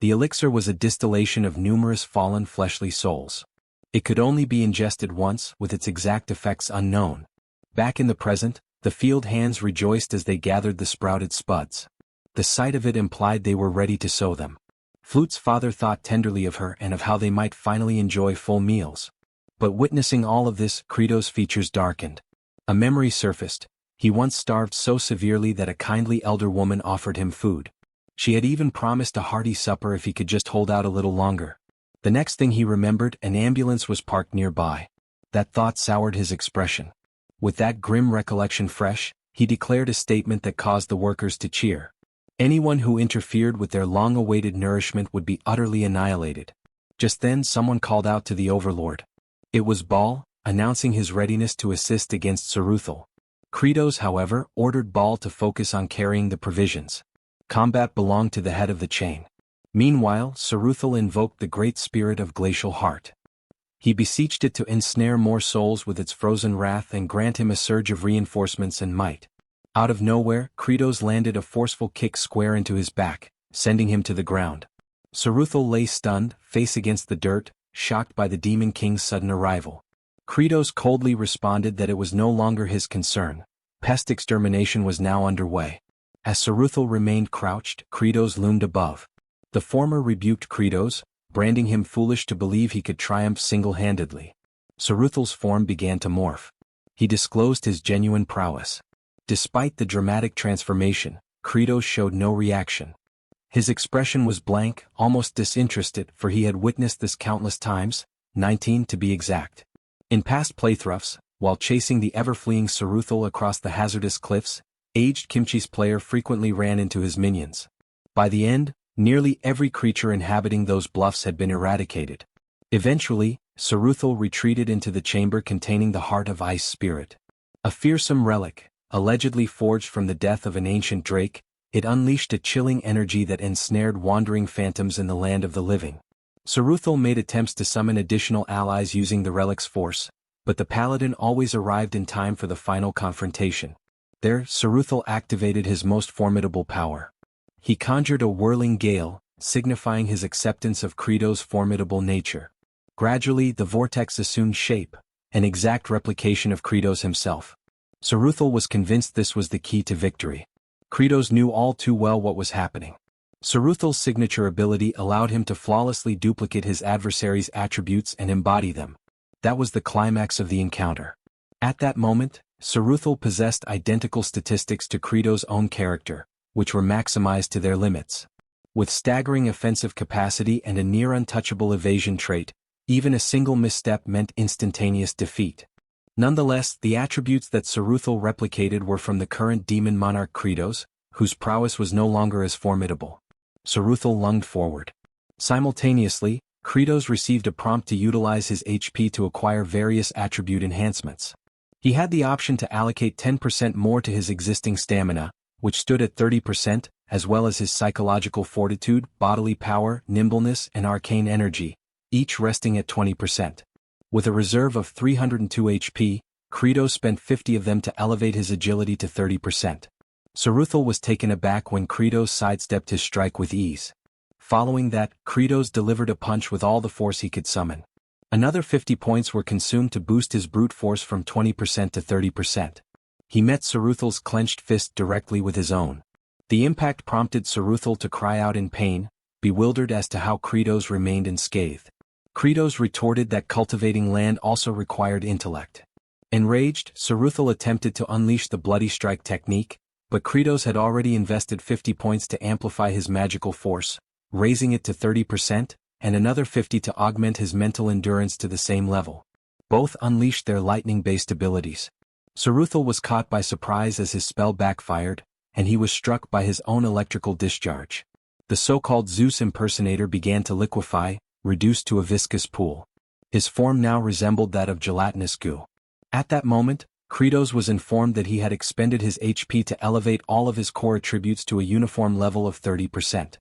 The elixir was a distillation of numerous fallen fleshly souls. It could only be ingested once, with its exact effects unknown. Back in the present, the field hands rejoiced as they gathered the sprouted spuds. The sight of it implied they were ready to sow them. Flute's father thought tenderly of her and of how they might finally enjoy full meals. But witnessing all of this, Kratos' features darkened. A memory surfaced. He once starved so severely that a kindly elder woman offered him food. She had even promised a hearty supper if he could just hold out a little longer. The next thing he remembered, an ambulance was parked nearby. That thought soured his expression. With that grim recollection fresh, he declared a statement that caused the workers to cheer. Anyone who interfered with their long-awaited nourishment would be utterly annihilated. Just then someone called out to the overlord. It was Baal, announcing his readiness to assist against Saruthal. Kratos, however, ordered Baal to focus on carrying the provisions. Combat belonged to the head of the chain. Meanwhile, Saruthal invoked the great spirit of glacial heart. He beseeched it to ensnare more souls with its frozen wrath and grant him a surge of reinforcements and might. Out of nowhere, Kratos landed a forceful kick square into his back, sending him to the ground. Saruthal lay stunned, face against the dirt, shocked by the Demon King's sudden arrival. Kratos coldly responded that it was no longer his concern. Pest extermination was now underway. As Saruthal remained crouched, Kratos loomed above. The former rebuked Kratos, branding him foolish to believe he could triumph single-handedly. Saruthal's form began to morph. He disclosed his genuine prowess. Despite the dramatic transformation, Kratos showed no reaction. His expression was blank, almost disinterested, for he had witnessed this countless times, 19 to be exact. In past playthroughs, while chasing the ever-fleeing Saruthal across the hazardous cliffs, aged Kimchi's player frequently ran into his minions. By the end, nearly every creature inhabiting those bluffs had been eradicated. Eventually, Saruthal retreated into the chamber containing the Heart of Ice Spirit. A fearsome relic, allegedly forged from the death of an ancient drake, it unleashed a chilling energy that ensnared wandering phantoms in the land of the living. Saruthal made attempts to summon additional allies using the relic's force, but the paladin always arrived in time for the final confrontation. There, Saruthal activated his most formidable power. He conjured a whirling gale, signifying his acceptance of Kratos' formidable nature. Gradually, the vortex assumed shape, an exact replication of Kratos himself. Saruthal was convinced this was the key to victory. Kratos knew all too well what was happening. Saruthal's signature ability allowed him to flawlessly duplicate his adversary's attributes and embody them. That was the climax of the encounter. At that moment, Saruthal possessed identical statistics to Kratos' own character, which were maximized to their limits. With staggering offensive capacity and a near-untouchable evasion trait, even a single misstep meant instantaneous defeat. Nonetheless, the attributes that Saruthal replicated were from the current demon monarch Kratos, whose prowess was no longer as formidable. Saruthal lunged forward. Simultaneously, Kratos received a prompt to utilize his HP to acquire various attribute enhancements. He had the option to allocate 10% more to his existing stamina, which stood at 30%, as well as his psychological fortitude, bodily power, nimbleness, and arcane energy, each resting at 20%. With a reserve of 302 HP, Kratos spent 50 of them to elevate his agility to 30%. Saruthal was taken aback when Kratos sidestepped his strike with ease. Following that, Kratos delivered a punch with all the force he could summon. Another 50 points were consumed to boost his brute force from 20% to 30%. He met Saruthal's clenched fist directly with his own. The impact prompted Saruthal to cry out in pain, bewildered as to how Kratos remained unscathed. Kratos retorted that cultivating land also required intellect. Enraged, Saruthal attempted to unleash the bloody strike technique, but Kratos had already invested 50 points to amplify his magical force, raising it to 30%, and another 50 to augment his mental endurance to the same level. Both unleashed their lightning-based abilities. Saruthal was caught by surprise as his spell backfired, and he was struck by his own electrical discharge. The so-called Zeus impersonator began to liquefy, reduced to a viscous pool. His form now resembled that of gelatinous goo. At that moment, Kratos was informed that he had expended his HP to elevate all of his core attributes to a uniform level of 30%.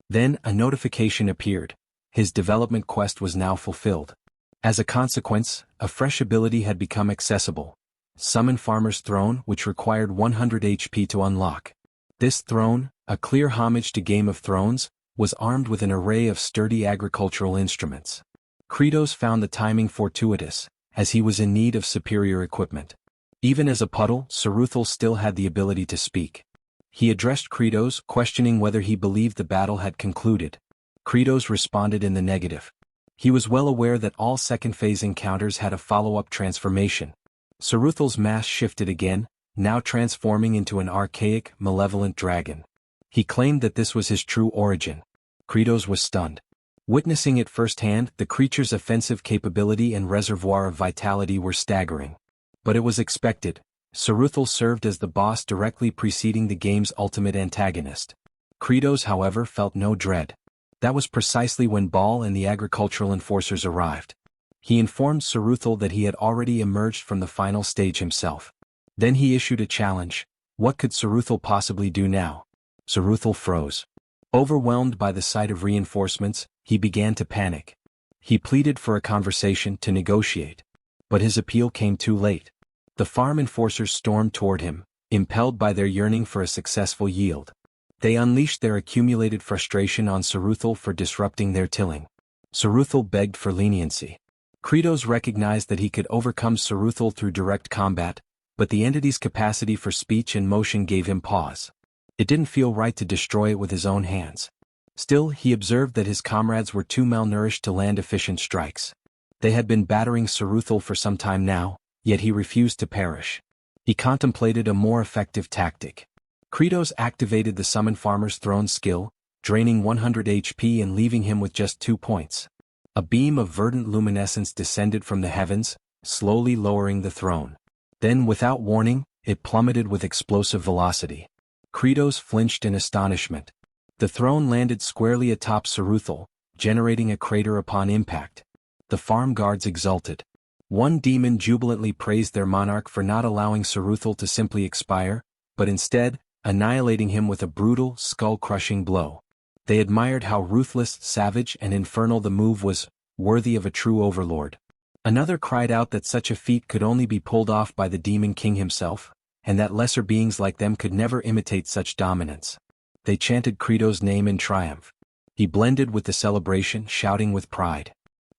Then, a notification appeared. His development quest was now fulfilled. As a consequence, a fresh ability had become accessible. Summon Farmer's Throne, which required 100 HP to unlock. This throne, a clear homage to Game of Thrones, was armed with an array of sturdy agricultural instruments. Kratos found the timing fortuitous, as he was in need of superior equipment. Even as a puddle, Saruthal still had the ability to speak. He addressed Kratos, questioning whether he believed the battle had concluded. Kratos responded in the negative. He was well aware that all second-phase encounters had a follow-up transformation. Saruthal's mask shifted again, now transforming into an archaic, malevolent dragon. He claimed that this was his true origin. Kratos was stunned. Witnessing it firsthand, the creature's offensive capability and reservoir of vitality were staggering. But it was expected. Saruthal served as the boss directly preceding the game's ultimate antagonist. Kratos, however, felt no dread. That was precisely when Baal and the agricultural enforcers arrived. He informed Saruthal that he had already emerged from the final stage himself. Then he issued a challenge. What could Saruthal possibly do now? Saruthal froze. Overwhelmed by the sight of reinforcements, he began to panic. He pleaded for a conversation to negotiate. But his appeal came too late. The farm enforcers stormed toward him, impelled by their yearning for a successful yield. They unleashed their accumulated frustration on Saruthal for disrupting their tilling. Saruthal begged for leniency. Kratos recognized that he could overcome Saruthal through direct combat, but the entity's capacity for speech and motion gave him pause. It didn't feel right to destroy it with his own hands. Still, he observed that his comrades were too malnourished to land efficient strikes. They had been battering Saruthal for some time now, yet he refused to perish. He contemplated a more effective tactic. Kratos activated the Summon Farmer's Throne skill, draining 100 HP and leaving him with just 2 points. A beam of verdant luminescence descended from the heavens, slowly lowering the throne. Then, without warning, it plummeted with explosive velocity. Kratos flinched in astonishment. The throne landed squarely atop Saruthal, generating a crater upon impact. The farm guards exulted. One demon jubilantly praised their monarch for not allowing Saruthal to simply expire, but instead, annihilating him with a brutal, skull-crushing blow. They admired how ruthless, savage, and infernal the move was, worthy of a true overlord. Another cried out that such a feat could only be pulled off by the Demon King himself, and that lesser beings like them could never imitate such dominance. They chanted Kratos' name in triumph. He blended with the celebration, shouting with pride.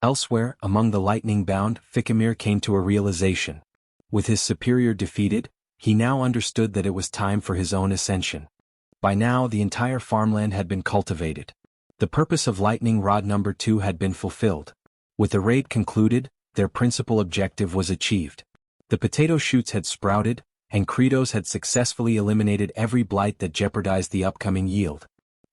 Elsewhere, among the lightning-bound, Fikimir came to a realization. With his superior defeated, he now understood that it was time for his own ascension. By now the entire farmland had been cultivated. The purpose of Lightning Rod number 2 had been fulfilled. With the raid concluded, their principal objective was achieved. The potato shoots had sprouted, and Kratos had successfully eliminated every blight that jeopardized the upcoming yield.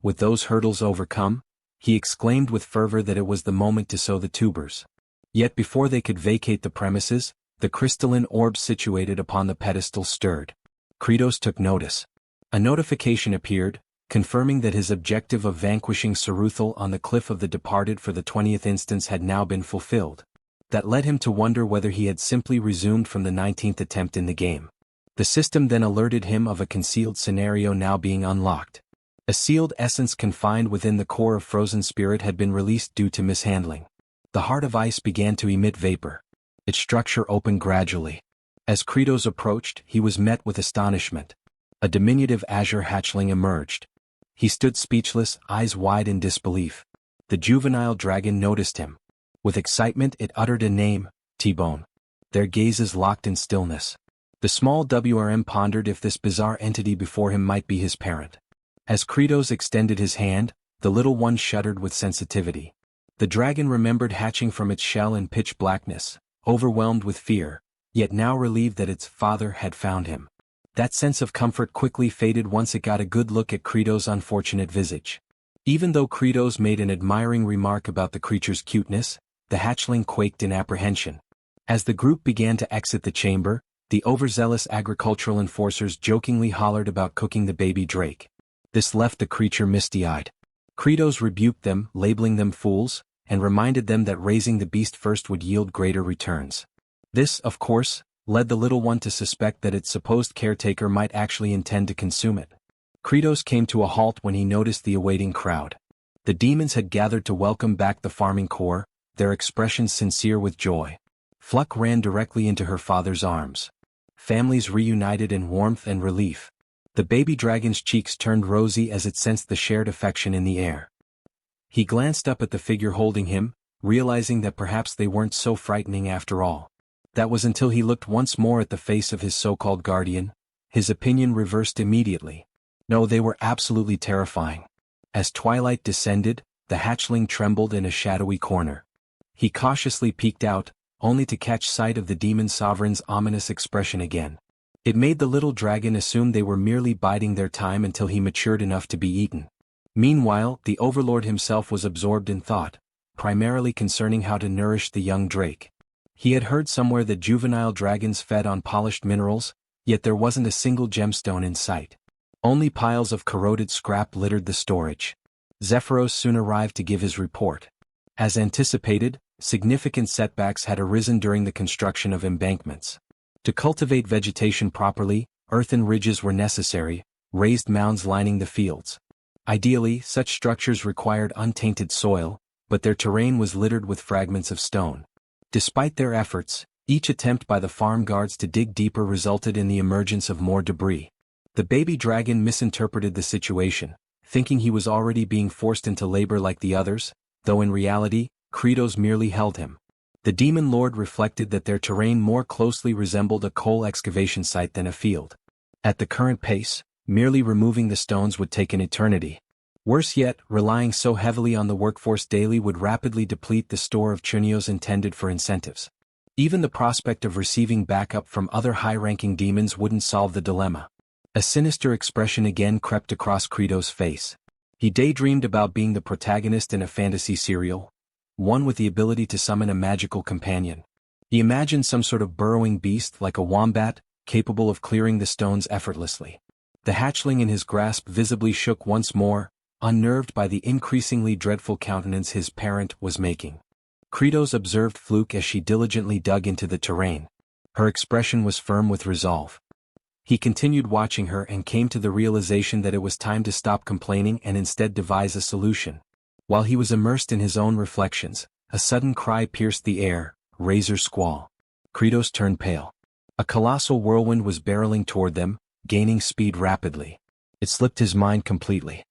With those hurdles overcome, he exclaimed with fervor that it was the moment to sow the tubers. Yet before they could vacate the premises, the crystalline orb situated upon the pedestal stirred. Kratos took notice. A notification appeared, confirming that his objective of vanquishing Saruthal on the Cliff of the Departed for the 20th instance had now been fulfilled. That led him to wonder whether he had simply resumed from the 19th attempt in the game. The system then alerted him of a concealed scenario now being unlocked. A sealed essence confined within the core of Frozen Spirit had been released due to mishandling. The heart of ice began to emit vapor. Its structure opened gradually. As Kratos approached, he was met with astonishment. A diminutive azure hatchling emerged. He stood speechless, eyes wide in disbelief. The juvenile dragon noticed him. With excitement it uttered a name, T-Bone. Their gazes locked in stillness. The small WRM pondered if this bizarre entity before him might be his parent. As Kratos extended his hand, the little one shuddered with sensitivity. The dragon remembered hatching from its shell in pitch blackness, overwhelmed with fear, yet now relieved that its father had found him. That sense of comfort quickly faded once it got a good look at Kratos' unfortunate visage. Even though Kratos made an admiring remark about the creature's cuteness, the hatchling quaked in apprehension. As the group began to exit the chamber, the overzealous agricultural enforcers jokingly hollered about cooking the baby drake. This left the creature misty-eyed. Kratos rebuked them, labeling them fools, and reminded them that raising the beast first would yield greater returns. This, of course, led the little one to suspect that its supposed caretaker might actually intend to consume it. Kratos came to a halt when he noticed the awaiting crowd. The demons had gathered to welcome back the farming corps, their expressions sincere with joy. Fluck ran directly into her father's arms. Families reunited in warmth and relief. The baby dragon's cheeks turned rosy as it sensed the shared affection in the air. He glanced up at the figure holding him, realizing that perhaps they weren't so frightening after all. That was until he looked once more at the face of his so-called guardian. His opinion reversed immediately. No, they were absolutely terrifying. As twilight descended, the hatchling trembled in a shadowy corner. He cautiously peeked out, only to catch sight of the demon sovereign's ominous expression again. It made the little dragon assume they were merely biding their time until he matured enough to be eaten. Meanwhile, the overlord himself was absorbed in thought, primarily concerning how to nourish the young drake. He had heard somewhere that juvenile dragons fed on polished minerals, yet there wasn't a single gemstone in sight. Only piles of corroded scrap littered the storage. Zephyros soon arrived to give his report. As anticipated, significant setbacks had arisen during the construction of embankments. To cultivate vegetation properly, earthen ridges were necessary, raised mounds lining the fields. Ideally, such structures required untainted soil, but their terrain was littered with fragments of stone. Despite their efforts, each attempt by the farm guards to dig deeper resulted in the emergence of more debris. The baby dragon misinterpreted the situation, thinking he was already being forced into labor like the others, though in reality, Kratos merely held him. The demon lord reflected that their terrain more closely resembled a coal excavation site than a field. At the current pace, merely removing the stones would take an eternity. Worse yet, relying so heavily on the workforce daily would rapidly deplete the store of chunios intended for incentives. Even the prospect of receiving backup from other high-ranking demons wouldn't solve the dilemma. A sinister expression again crept across Kratos' face. He daydreamed about being the protagonist in a fantasy serial, one with the ability to summon a magical companion. He imagined some sort of burrowing beast like a wombat, capable of clearing the stones effortlessly. The hatchling in his grasp visibly shook once more, unnerved by the increasingly dreadful countenance his parent was making. Kratos observed Fluke as she diligently dug into the terrain. Her expression was firm with resolve. He continued watching her and came to the realization that it was time to stop complaining and instead devise a solution. While he was immersed in his own reflections, a sudden cry pierced the air, razor squall. Kratos turned pale. A colossal whirlwind was barreling toward them, gaining speed rapidly. It slipped his mind completely.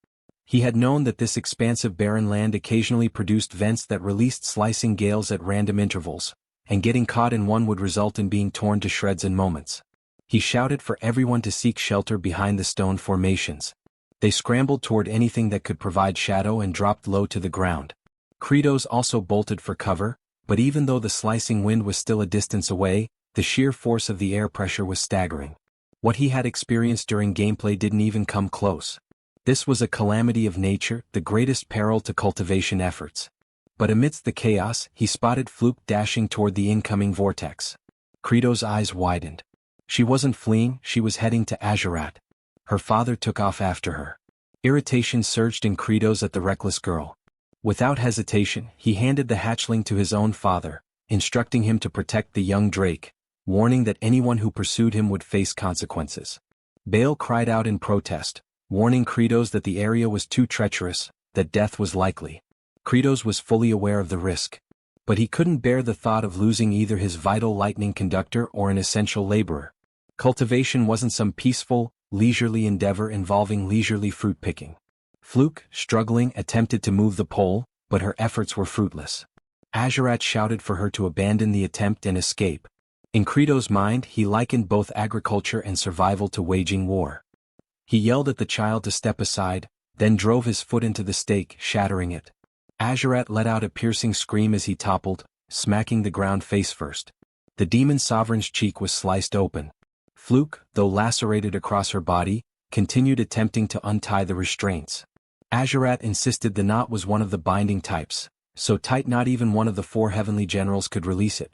He had known that this expansive barren land occasionally produced vents that released slicing gales at random intervals, and getting caught in one would result in being torn to shreds in moments. He shouted for everyone to seek shelter behind the stone formations. They scrambled toward anything that could provide shadow and dropped low to the ground. Kratos also bolted for cover, but even though the slicing wind was still a distance away, the sheer force of the air pressure was staggering. What he had experienced during gameplay didn't even come close. This was a calamity of nature, the greatest peril to cultivation efforts. But amidst the chaos, he spotted Fluke dashing toward the incoming vortex. Kratos' eyes widened. She wasn't fleeing, she was heading to Azurat. Her father took off after her. Irritation surged in Kratos at the reckless girl. Without hesitation, he handed the hatchling to his own father, instructing him to protect the young Drake, warning that anyone who pursued him would face consequences. Bale cried out in protest, warning Kratos that the area was too treacherous, that death was likely. Kratos was fully aware of the risk. But he couldn't bear the thought of losing either his vital lightning conductor or an essential laborer. Cultivation wasn't some peaceful, leisurely endeavor involving leisurely fruit picking. Fluke, struggling, attempted to move the pole, but her efforts were fruitless. Azurat shouted for her to abandon the attempt and escape. In Kratos' mind, he likened both agriculture and survival to waging war. He yelled at the child to step aside, then drove his foot into the stake, shattering it. Azurat let out a piercing scream as he toppled, smacking the ground face first. The demon sovereign's cheek was sliced open. Fluke, though lacerated across her body, continued attempting to untie the restraints. Azurat insisted the knot was one of the binding types, so tight not even one of the 4 heavenly generals could release it.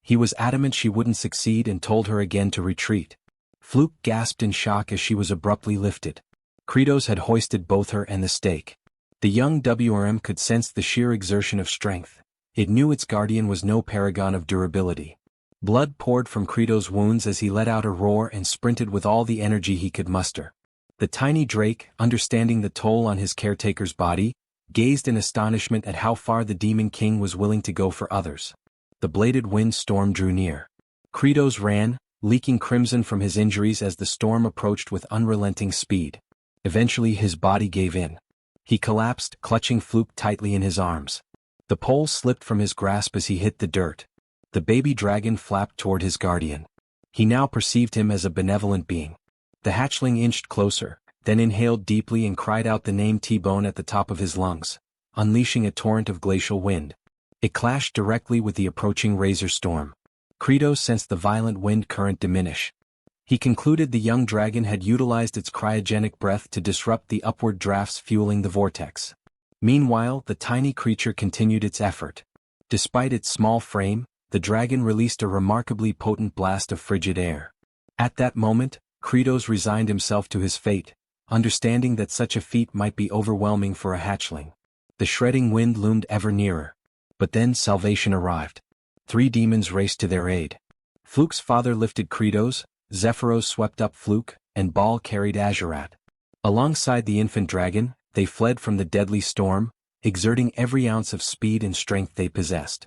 He was adamant she wouldn't succeed and told her again to retreat. Fluke gasped in shock as she was abruptly lifted. Kratos had hoisted both her and the stake. The young WRM could sense the sheer exertion of strength. It knew its guardian was no paragon of durability. Blood poured from Kratos' wounds as he let out a roar and sprinted with all the energy he could muster. The tiny Drake, understanding the toll on his caretaker's body, gazed in astonishment at how far the Demon King was willing to go for others. The bladed wind storm drew near. Kratos ran, leaking crimson from his injuries as the storm approached with unrelenting speed. Eventually his body gave in. He collapsed, clutching Fluke tightly in his arms. The pole slipped from his grasp as he hit the dirt. The baby dragon flapped toward his guardian. He now perceived him as a benevolent being. The hatchling inched closer, then inhaled deeply and cried out the name T-Bone at the top of his lungs, unleashing a torrent of glacial wind. It clashed directly with the approaching razor storm. Kratos sensed the violent wind current diminish. He concluded the young dragon had utilized its cryogenic breath to disrupt the upward drafts fueling the vortex. Meanwhile, the tiny creature continued its effort. Despite its small frame, the dragon released a remarkably potent blast of frigid air. At that moment, Kratos resigned himself to his fate, understanding that such a feat might be overwhelming for a hatchling. The shredding wind loomed ever nearer. But then salvation arrived. 3 demons raced to their aid. Fluke's father lifted Kratos, Zephyros swept up Fluke, and Baal carried Azurat. Alongside the infant dragon, they fled from the deadly storm, exerting every ounce of speed and strength they possessed.